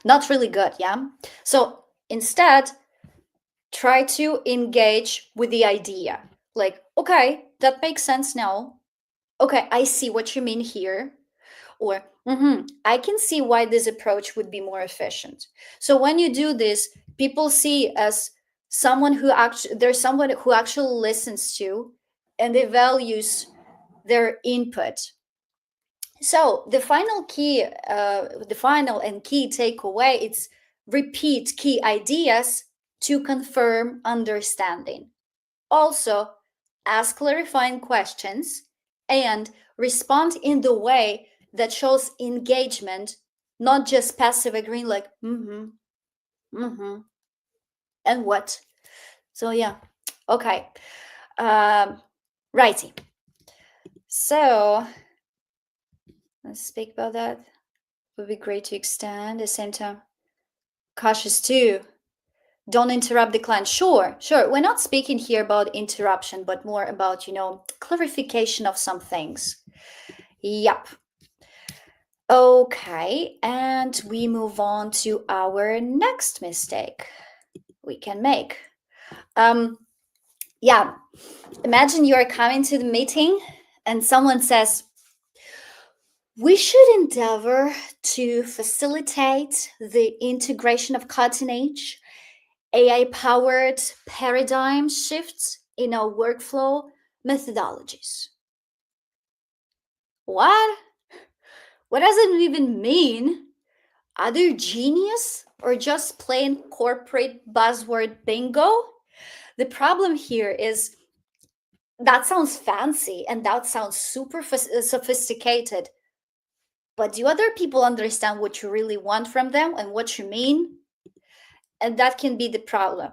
Not really good, yeah? So instead, try to engage with the idea. Like, okay, that makes sense now. Okay, I see what you mean here. Or, I can see why this approach would be more efficient. So when you do this, people see as someone who there's someone who actually listens to and they values their input. So the final and key takeaway is repeat key ideas to confirm understanding. Also, ask clarifying questions and respond in the way that shows engagement, not just passive agreeing like, and what? So yeah, okay. Righty. So let's speak about that. It would be great to extend at the same time. Cautious too. Don't interrupt the client. Sure. We're not speaking here about interruption, but more about, clarification of some things. Yep. Okay, and we move on to our next mistake we can make. Imagine you are coming to the meeting and someone says, we should endeavor to facilitate the integration of cutting-edge AI-powered paradigm shifts in our workflow methodologies. What? What does it even mean? Are they genius or just plain corporate buzzword bingo? The problem here is that sounds fancy and that sounds super sophisticated. But do other people understand what you really want from them and what you mean? And that can be the problem.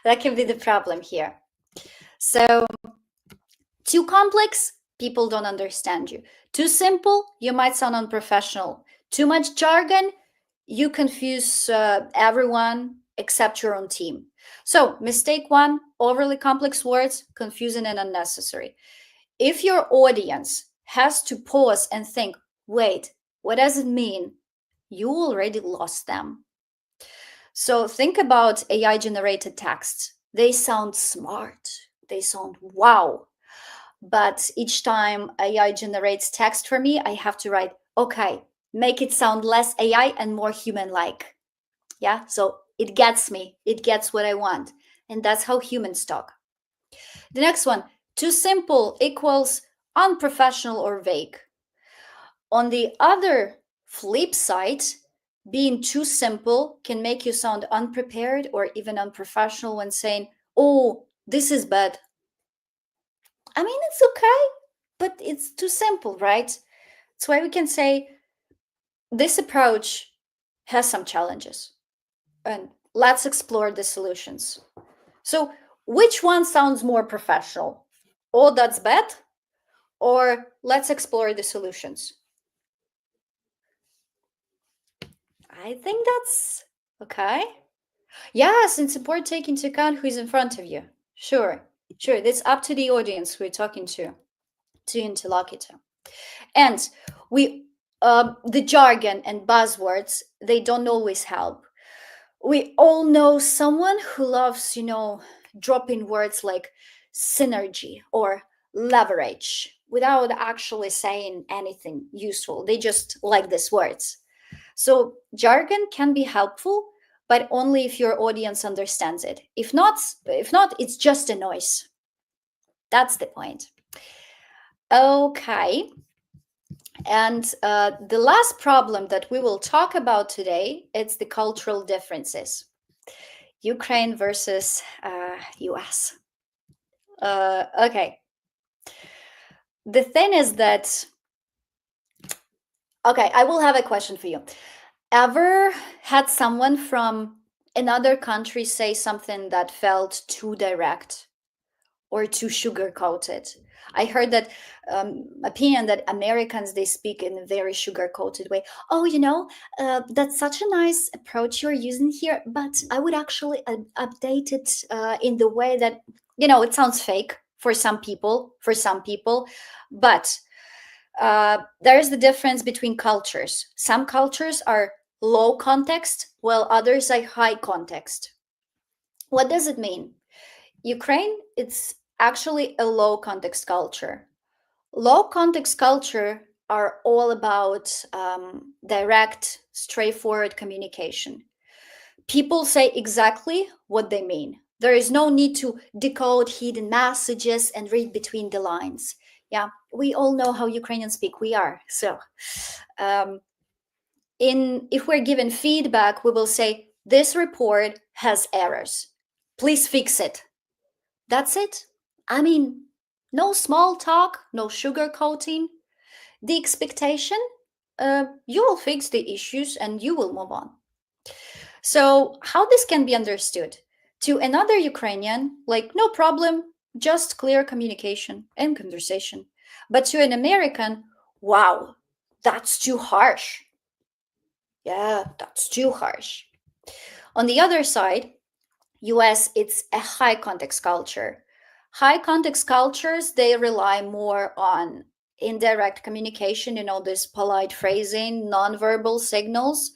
That can be the problem here. So, too complex, people don't understand you. Too simple, you might sound unprofessional. Too much jargon, you confuse everyone except your own team. So, mistake one, overly complex words, confusing and unnecessary. If your audience has to pause and think, wait, what does it mean? You already lost them. So think about AI-generated texts. They sound smart. They sound wow. But each time AI generates text for me, I have to write, okay, make it sound less AI and more human-like. Yeah, so it gets me. It gets what I want. And that's how humans talk. The next one, too simple equals unprofessional or vague. On the other flip side, being too simple can make you sound unprepared or even unprofessional when saying, oh, this is bad. I mean, it's okay, but it's too simple, right? That's why we can say, This approach has some challenges, and let's explore the solutions. So, which one sounds more professional? Oh, that's bad? Or let's explore the solutions? I think that's okay. Yes, it's important to take into account who's in front of you. Sure. That's up to the audience who you're talking to interlocutor. And the jargon and buzzwords, they don't always help. We all know someone who loves, dropping words like synergy or leverage without actually saying anything useful. They just like these words. So jargon can be helpful, but only if your audience understands it. If not, it's just a noise. That's the point. Okay. And the last problem that we will talk about today, it's the cultural differences. Ukraine versus US. Okay. The thing is that, okay, I will have a question for you. Ever had someone from another country say something that felt too direct or too sugar-coated? I heard that opinion that Americans, they speak in a very sugar-coated way. Oh, that's such a nice approach you're using here, but I would actually update it in the way that, it sounds fake for some people, but there's the difference between cultures. Some cultures are low context, while others are high context. What does it mean? Ukraine, it's actually a low context culture. Low context culture are all about direct, straightforward communication. People say exactly what they mean. There is no need to decode hidden messages and read between the lines. Yeah, we all know how Ukrainians speak. We are. So if we're given feedback, we will say, this report has errors. Please fix it. That's it. I mean, no small talk, no sugarcoating. The expectation, you will fix the issues and you will move on. So how this can be understood? To another Ukrainian, like, no problem, just clear communication and conversation. But to an American, wow, that's too harsh. Yeah, that's too harsh. On the other side, US, it's a high context culture. High context cultures, they rely more on indirect communication, this polite phrasing, nonverbal signals.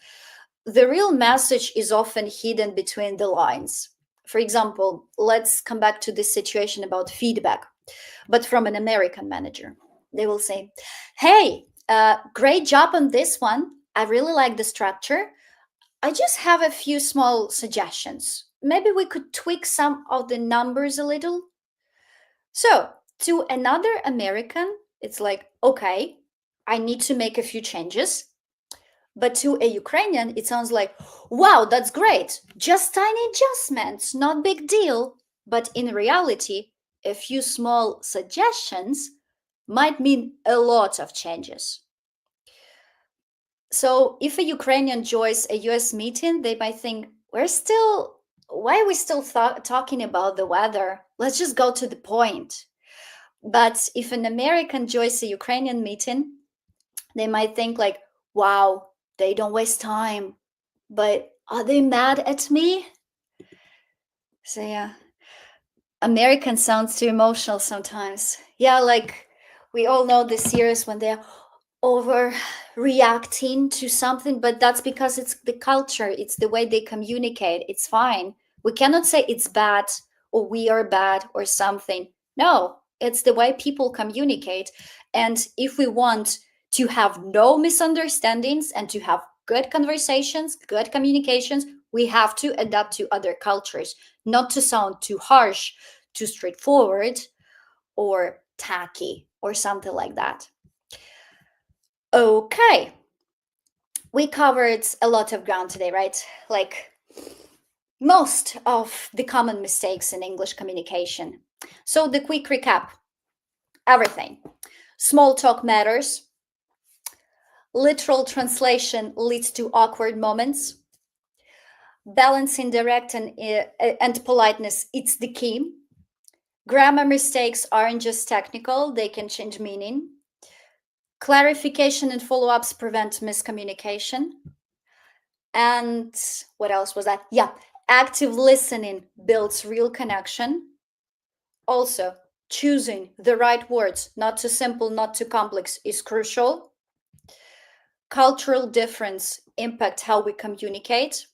The real message is often hidden between the lines. For example, let's come back to this situation about feedback, but from an American manager. They will say, hey, great job on this one. I really like the structure. I just have a few small suggestions. Maybe we could tweak some of the numbers a little. So to another American, it's like, okay, I need to make a few changes. But to a Ukrainian, it sounds like, wow, that's great. Just tiny adjustments, not big deal. But in reality, a few small suggestions might mean a lot of changes. So if a Ukrainian joins a US meeting, they might think, why are we still talking about the weather? Let's just go to the point. But if an American joins a Ukrainian meeting, they might think like, wow, they don't waste time, but are they mad at me? So yeah, American sounds too emotional sometimes. Yeah, like we all know the series when they're overreacting to something, but that's because it's the culture, it's the way they communicate. It's fine. We cannot say it's bad or we are bad or something. No, it's the way people communicate. And if we want to have no misunderstandings and to have good conversations, good communications, we have to adapt to other cultures, not to sound too harsh, too straightforward, or tacky, or something like that. Okay, we covered a lot of ground today, right? Like most of the common mistakes in English communication. So the quick recap, everything. Small talk matters. Literal translation leads to awkward moments. Balancing direct and politeness, it's the key. Grammar mistakes aren't just technical, they can change meaning. Clarification and follow-ups prevent miscommunication. And what else was that? Yeah, active listening builds real connection. Also, choosing the right words, not too simple, not too complex, is crucial. Cultural difference impact how we communicate.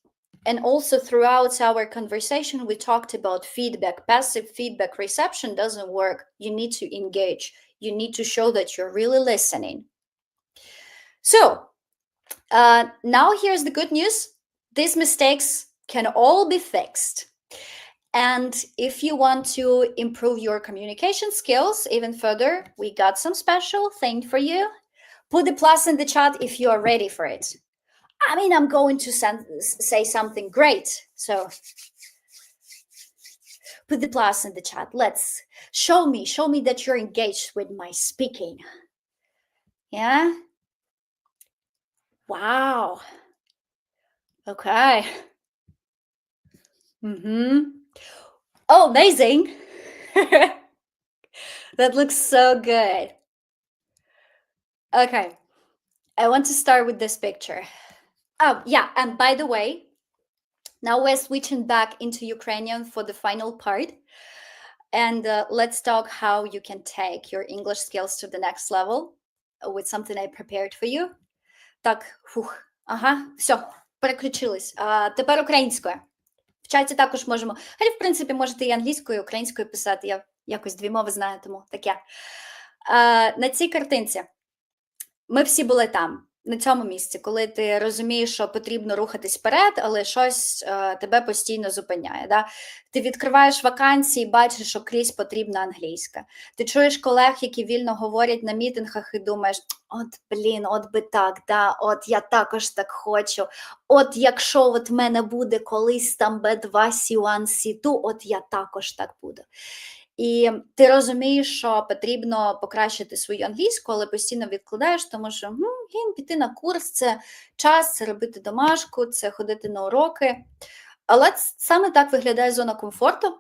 And also throughout our conversation, we talked about feedback. Passive feedback reception doesn't work. You need to engage. You need to show that you're really listening. So now here's the good news. These mistakes can all be fixed. And if you want to improve your communication skills even further, we got some special thing for you. Put the plus in the chat if you are ready for it. I mean, I'm going to say something great. So put the plus in the chat. Let's show me that you're engaged with my speaking. Yeah. Wow. Okay. Oh, amazing. That looks so good. Okay. I want to start with this picture. Oh, yeah. And by the way, now we're switching back into Ukrainian for the final part. And let's talk how you can take your English skills to the next level with something I prepared for you. Так, ага, все, переключились. Тепер українською. В чаті також можемо, але, в принципі, можете і англійською, і українською писати. Я якось дві мови знаю, тому таке. На цій картинці ми всі були там, на цьому місці, коли ти розумієш, що потрібно рухатись вперед, але щось тебе постійно зупиняє. Да? Ти відкриваєш вакансії, бачиш, що крізь потрібна англійська. Ти чуєш колег, які вільно говорять на мітингах і думаєш, от би так, да? От я також так хочу. От якщо от в мене буде колись там B2, C1, C2, от я також так буду. І ти розумієш, що потрібно покращити свою англійську, але постійно відкладаєш, тому що піти на курс – це час, це робити домашку, це ходити на уроки. Але саме так виглядає зона комфорту.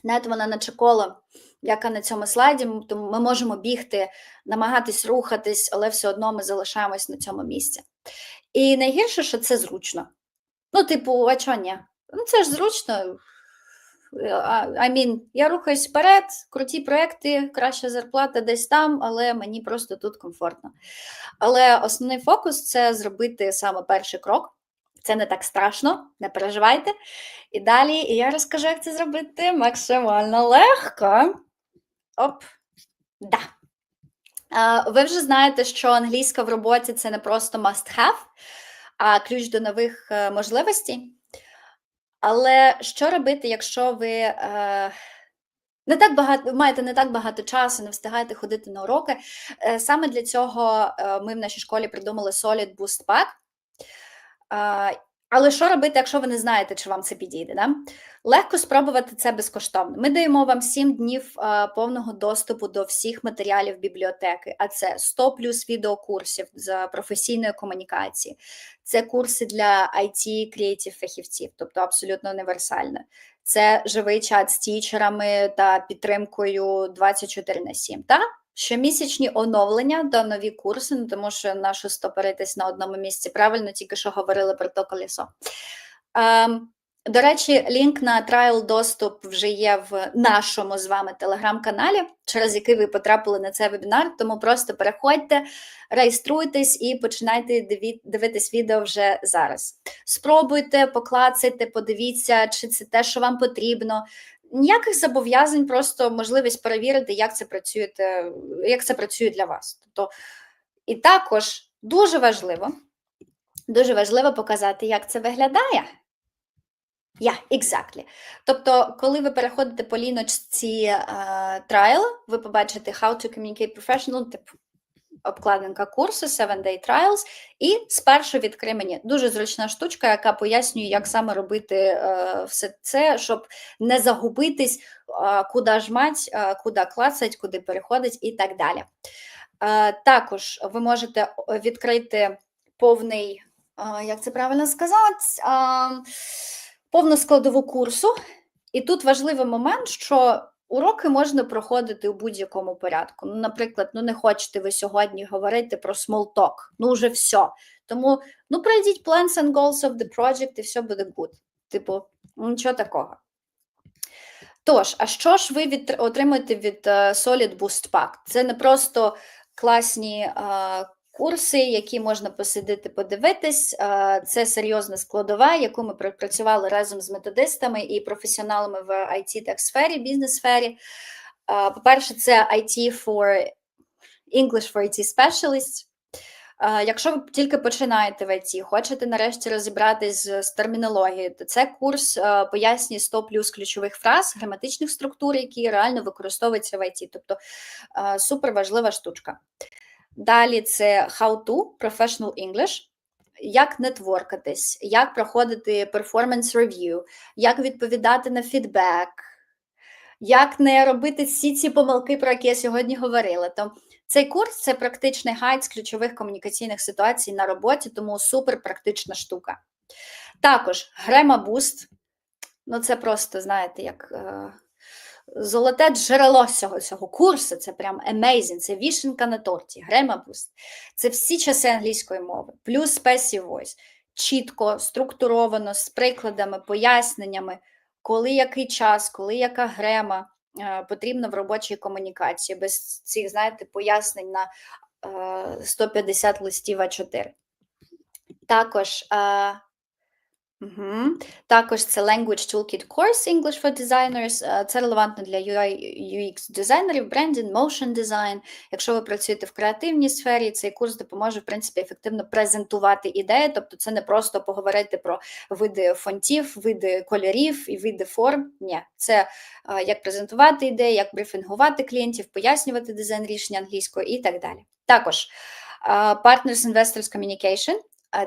Знаєте, вона наче коло, яка на цьому слайді, тому ми можемо бігти, намагатись рухатись, але все одно ми залишаємось на цьому місці. І найгірше, що це зручно. А чого ні? Це ж зручно. Я рухаюсь вперед, круті проекти, краща зарплата десь там, але мені просто тут комфортно. Але основний фокус – це зробити саме перший крок. Це не так страшно, не переживайте. І далі я розкажу, як це зробити максимально легко. Ви вже знаєте, що англійська в роботі – це не просто must-have, а ключ до нових можливостей. Але що робити, якщо ви маєте не так багато часу, не встигаєте ходити на уроки? Саме для цього ми в нашій школі придумали Solid Boost Pack. Але що робити, якщо ви не знаєте, чи вам це підійде? Да? Легко спробувати це безкоштовно. Ми даємо вам 7 днів повного доступу до всіх матеріалів бібліотеки, а це 100 плюс відеокурсів з професійної комунікації. Це курси для IT, креатив фахівців, тобто абсолютно універсально. Це живий чат з тічерами та підтримкою 24/7. Та щомісячні оновлення до нові курси, тому що нащо стопоритись на одному місці. Правильно, тільки що говорили про то колесо. До речі, лінк на трайл-доступ вже є в нашому з вами телеграм-каналі, через який ви потрапили на цей вебінар, тому просто переходьте, реєструйтесь і починайте дивитись відео вже зараз. Спробуйте, поклацайте, подивіться, чи це те, що вам потрібно. Ніяких зобов'язань, просто можливість перевірити, як це працює для вас. Тобто, і також дуже важливо показати, як це виглядає. Exactly. Тобто, коли ви переходите по ліночці trial, ви побачите How to Communicate Professional, обкладинка курсу, 7-day trials, і спершу відкрий мені. Дуже зручна штучка, яка пояснює, як саме робити все це, щоб не загубитись, куди жмать, куди клацать, куди переходить і так далі. Також ви можете відкрити повний, як це правильно сказати, повну складову курсу. І тут важливий момент, що уроки можна проходити у будь-якому порядку. Ну, наприклад, не хочете ви сьогодні говорити про small talk, вже все. Тому, пройдіть plans and goals of the project і все буде good. Типу, нічого такого. Тож, а що ж ви отримуєте від Solid Boost Pack? Це не просто класні курси, які можна посидіти, подивитись. Це серйозна складова, яку ми пропрацювали разом з методистами і професіоналами в IT-тек-сфері, бізнес-сфері. По-перше, це English for IT Specialists. Якщо ви тільки починаєте в IT, хочете нарешті розібратись з термінологією, то це курс пояснює 100 плюс ключових фраз, граматичних структур, які реально використовуються в IT. Тобто супер важлива штучка. Далі це How to Professional English, як нетворкатись, як проходити performance review, як відповідати на фідбек, як не робити всі ці помилки, про які я сьогодні говорила. То цей курс – це практичний гайд з ключових комунікаційних ситуацій на роботі, тому супер практична штука. Також Grammar Boost, це просто, знаєте, як золоте джерело цього курсу, це прям amazing, це вишенька на торті, Grammar Boost. Це всі часи англійської мови, плюс Passive Voice, чітко, структуровано, з прикладами, поясненнями, коли який час, коли яка грема потрібна в робочій комунікації, без цих, знаєте, пояснень на 150 листів А4. Також це Language Toolkit Course English for Designers. Це релевантно для UI, UX-дизайнерів, брендінг, motion design. Якщо ви працюєте в креативній сфері, цей курс допоможе, в принципі, ефективно презентувати ідеї. Тобто це не просто поговорити про види фонтів, види кольорів і види форм. Ні, це як презентувати ідеї, як брифінгувати клієнтів, пояснювати дизайн рішення англійською і так далі. Також Partners Investors Communication.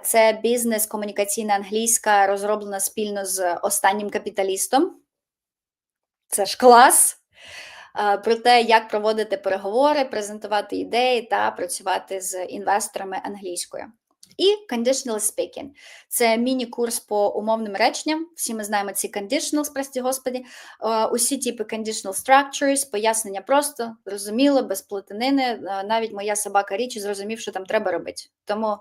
Це бізнес-комунікаційна англійська, розроблена спільно з останнім капіталістом. Це ж клас! Про те, як проводити переговори, презентувати ідеї та працювати з інвесторами англійською. І conditional speaking. Це міні-курс по умовним реченням. Всі ми знаємо ці conditionals, прості господі. Усі типи conditional structures, пояснення просто, зрозуміло, без плутанини. Навіть моя собака Річі зрозумів, що там треба робити. Тому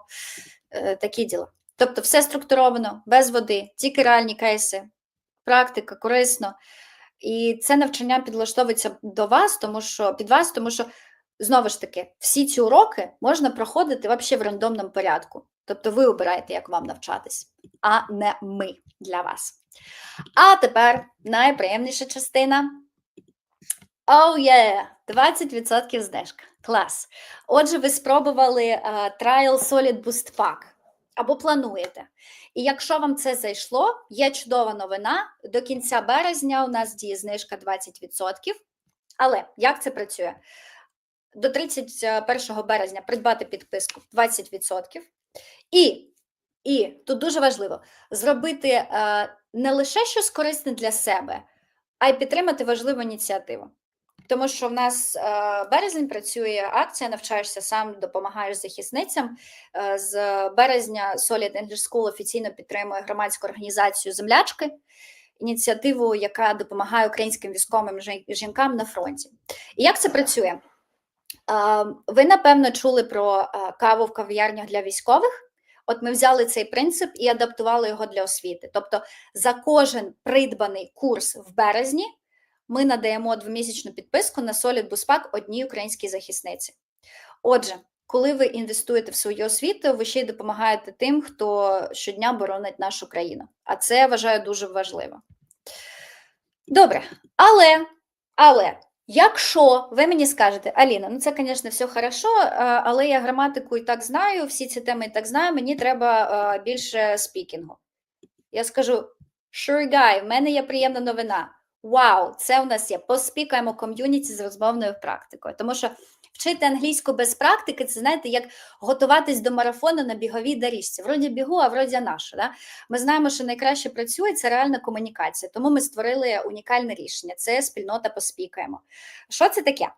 такі діла. Тобто все структуровано, без води, тільки реальні кейси, практика, корисно. І це навчання підлаштовується під вас, тому що, знову ж таки, всі ці уроки можна проходити взагалі в рандомному порядку. Тобто ви обираєте, як вам навчатись, а не ми для вас. А тепер найприємніша частина. 20% знижка. Клас. Отже, ви спробували Trial Solid Boost Pack або плануєте. І якщо вам це зайшло, є чудова новина. До кінця березня у нас діє знижка 20%. Але як це працює? До 31 березня придбати підписку 20%. І тут дуже важливо зробити не лише щось корисне для себе, а й підтримати важливу ініціативу. Тому що в нас березень працює акція «Навчаєшся сам, допомагаєш захисницям». З березня Solid English School офіційно підтримує громадську організацію «Землячки», ініціативу, яка допомагає українським військовим жінкам на фронті. І як це працює? Ви, напевно, чули про каву в кав'ярнях для військових. От ми взяли цей принцип і адаптували його для освіти. Тобто за кожен придбаний курс в березні ми надаємо 2-місячну підписку на Solid Boost Pack одній українській захисниці. Отже, коли ви інвестуєте в свою освіту, ви ще й допомагаєте тим, хто щодня боронить нашу країну. А це, я вважаю, дуже важливо. Добре, але якщо ви мені скажете, Аліна, це, звісно, все хорошо, але я граматику і так знаю, всі ці теми і так знаю, мені треба більше спікінгу. Я скажу, sure guy, в мене є приємна новина. Вау, це у нас є. Поспікаємо ком'юніті з розмовною практикою. Тому що вчити англійську без практики, це, знаєте, як готуватись до марафону на біговій доріжці. Вроді бігу, а вроді нашу. Да? Ми знаємо, що найкраще працює – це реальна комунікація. Тому ми створили унікальне рішення. Це спільнота «Поспікаємо». Що це таке?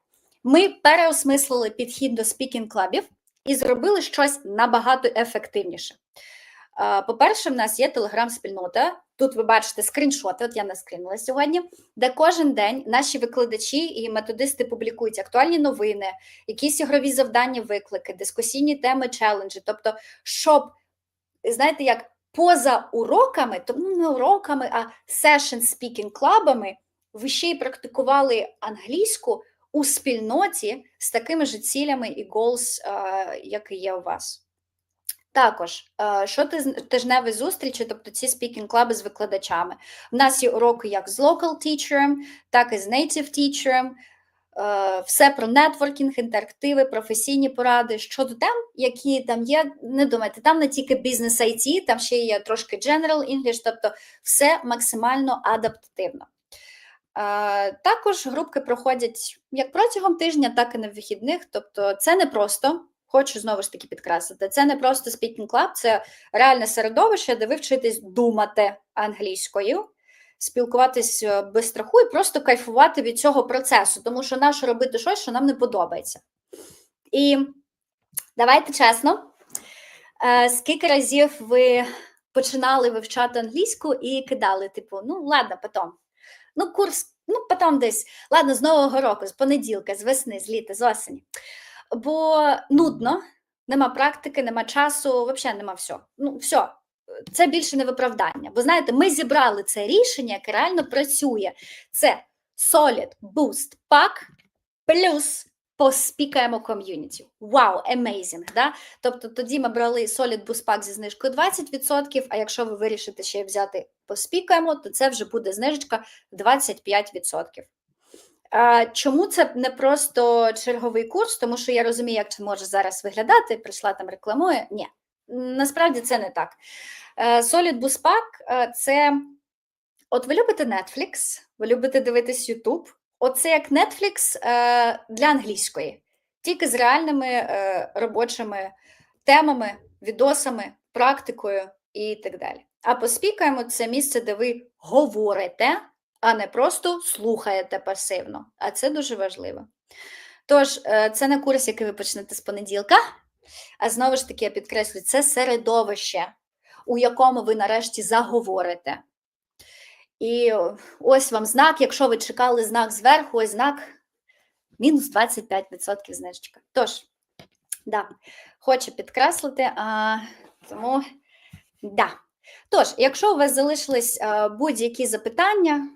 Ми переосмислили підхід до спікінг-клабів і зробили щось набагато ефективніше. По-перше, в нас є телеграм-спільнота. Тут ви бачите скріншоти, от я наскрінула сьогодні, де кожен день наші викладачі і методисти публікують актуальні новини, якісь ігрові завдання, виклики, дискусійні теми, челенджі. Тобто, щоб, знаєте, як поза уроками, тому не уроками, а session-speaking-клабами, ви ще й практикували англійську у спільноті з такими ж цілями і goals, як і є у вас. Також, щотижневі зустрічі, тобто ці спікінг-клаби з викладачами. У нас є уроки як з local teacher'ом, так і з native teacher'ом. Все про нетворкінг, інтерактиви, професійні поради. Щодо тем, які там є, не думайте, там не тільки бізнес-IT, там ще є трошки general English, тобто все максимально адаптивно. Також групки проходять як протягом тижня, так і на вихідних, тобто це не просто, хочу знову ж таки підкреслити, це не просто спікінг-клаб, це реальне середовище, де ви вчитесь думати англійською, спілкуватись без страху і просто кайфувати від цього процесу, тому що нащо робити щось, що нам не подобається. І давайте чесно, скільки разів ви починали вивчати англійську і кидали, типу, ну ладно, потім. Ну, курс, ну, потім десь, ладно, з Нового року, з понеділка, з весни, з літа, з осені. Бо нудно, нема практики, нема часу, взагалі нема всього. Ну, все, це більше не виправдання. Бо, знаєте, ми зібрали це рішення, яке реально працює. Це Solid Boost Pack плюс поспікаємо ком'юніті. Вау, amazing, да? Тобто тоді ми брали Solid Boost Pack зі знижкою 20%, а якщо ви вирішите ще взяти поспікаємо, то це вже буде знижечка 25%. Чому це не просто черговий курс? Тому що я розумію, як це може зараз виглядати, прийшла там рекламує. Ні, насправді це не так. Solid Boost Pack – це, от ви любите Netflix, ви любите дивитись YouTube, оце як Netflix для англійської, тільки з реальними робочими темами, відосами, практикою і так далі. А поспікаємо – це місце, де ви говорите, а не просто слухаєте пасивно. А це дуже важливо. Тож, це не курс, який ви почнете з понеділка, а знову ж таки, я підкреслюю, це середовище, у якому ви нарешті заговорите. І ось вам знак, якщо ви чекали знак зверху, ось знак мінус 25% знижечка. Тож, да, хочу підкреслити, тому, да. Тож, якщо у вас залишились будь-які запитання,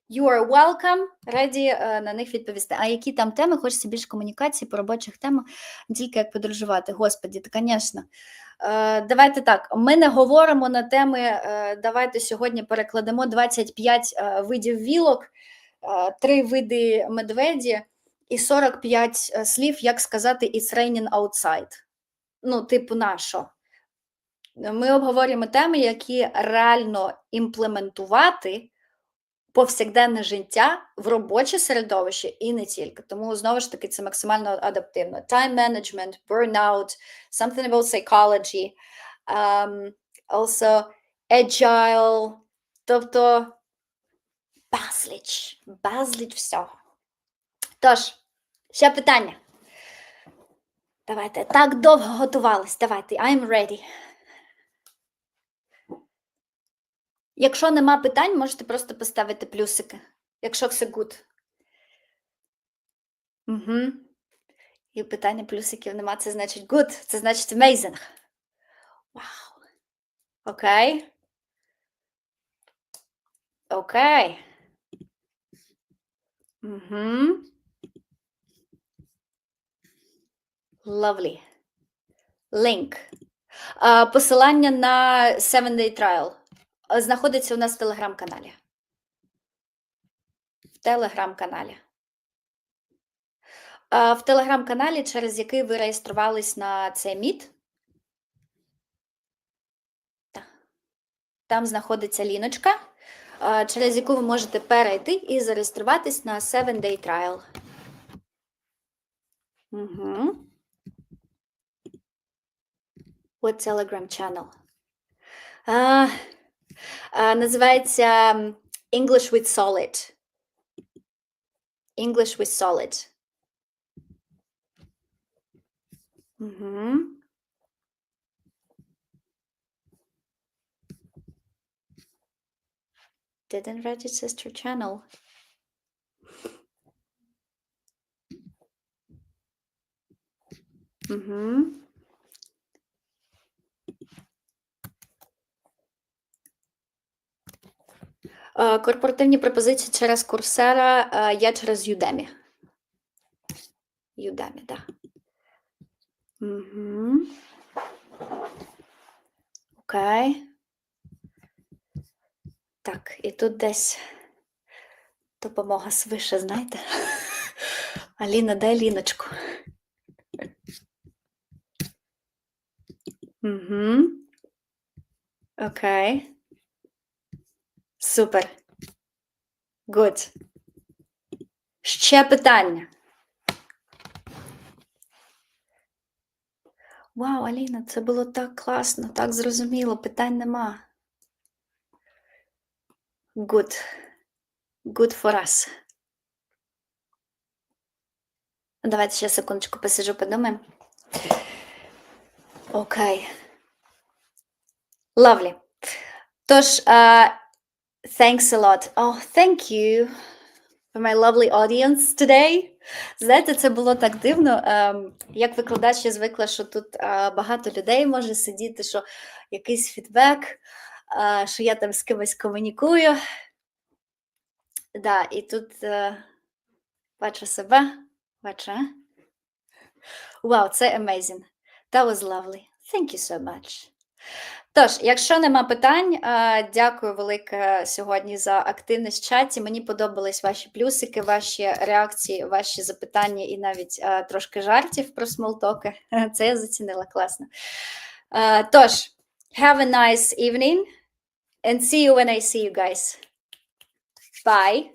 you are welcome, ready на них відповісти. А які там теми? Хочеться більше комунікації по робочих темах, не тільки як подорожувати. Господі, то, звісно. Давайте так, ми не говоримо на теми, давайте сьогодні перекладемо 25 видів вілок, 3 види медведі і 45 слів, як сказати it's raining outside. Ну, типу, на що? Ми обговорюємо теми, які реально імплементувати повсякденне життя в робоче середовище і не тільки. Тому, знову ж таки, це максимально адаптивно. Time management, burnout, something about psychology, also agile, тобто безліч всього. Тож, ще питання. Давайте, так довго готувались, давайте, I'm ready. Якщо нема питань, можете просто поставити плюсики, якщо все good. Угу. І питання плюсиків нема, це значить good, це значить amazing. Вау. Окей. Окей. Угу. Lovely. Link. Посилання на 7-day trial. Знаходиться у нас в телеграм-каналі. В телеграм-каналі, через який ви реєструвались на цей міт. Там знаходиться ліночка, через яку ви можете перейти і зареєструватись на 7-day trial. Угу. What Telegram channel? Називається English with Solid. English with Solid. Мгм. Didn't register channel. Мгм. Корпоративні пропозиції через Курсера, я через Udemy. Udemy, да. Мгм. Окей. Так, і тут десь допомога свише, знаєте? Аліна, дай Ліночку. Мгм. Окей. Супер. Good. Ще питання. Вау, Аліна, це було так класно, так зрозуміло, питань нема. Good. Good for us. Давайте ще секундочку посиджу, подумаємо. Окей. Lovely. Тож, thanks a lot. Oh, thank you for my lovely audience today. Знаєте, це було так дивно. Як викладач, я звикла, що тут багато людей може сидіти, що якийсь фідбек, що я там з кимось комунікую. Да, і тут бачу себе, бачу. Вау, це amazing. That was lovely. Thank you so much. Тож, якщо нема питань, дякую велике сьогодні за активність в чаті. Мені подобались ваші плюсики, ваші реакції, ваші запитання і навіть трошки жартів про смолтоки. Це я зацінила, класно. Тож, have a nice evening and see you when I see you guys. Bye.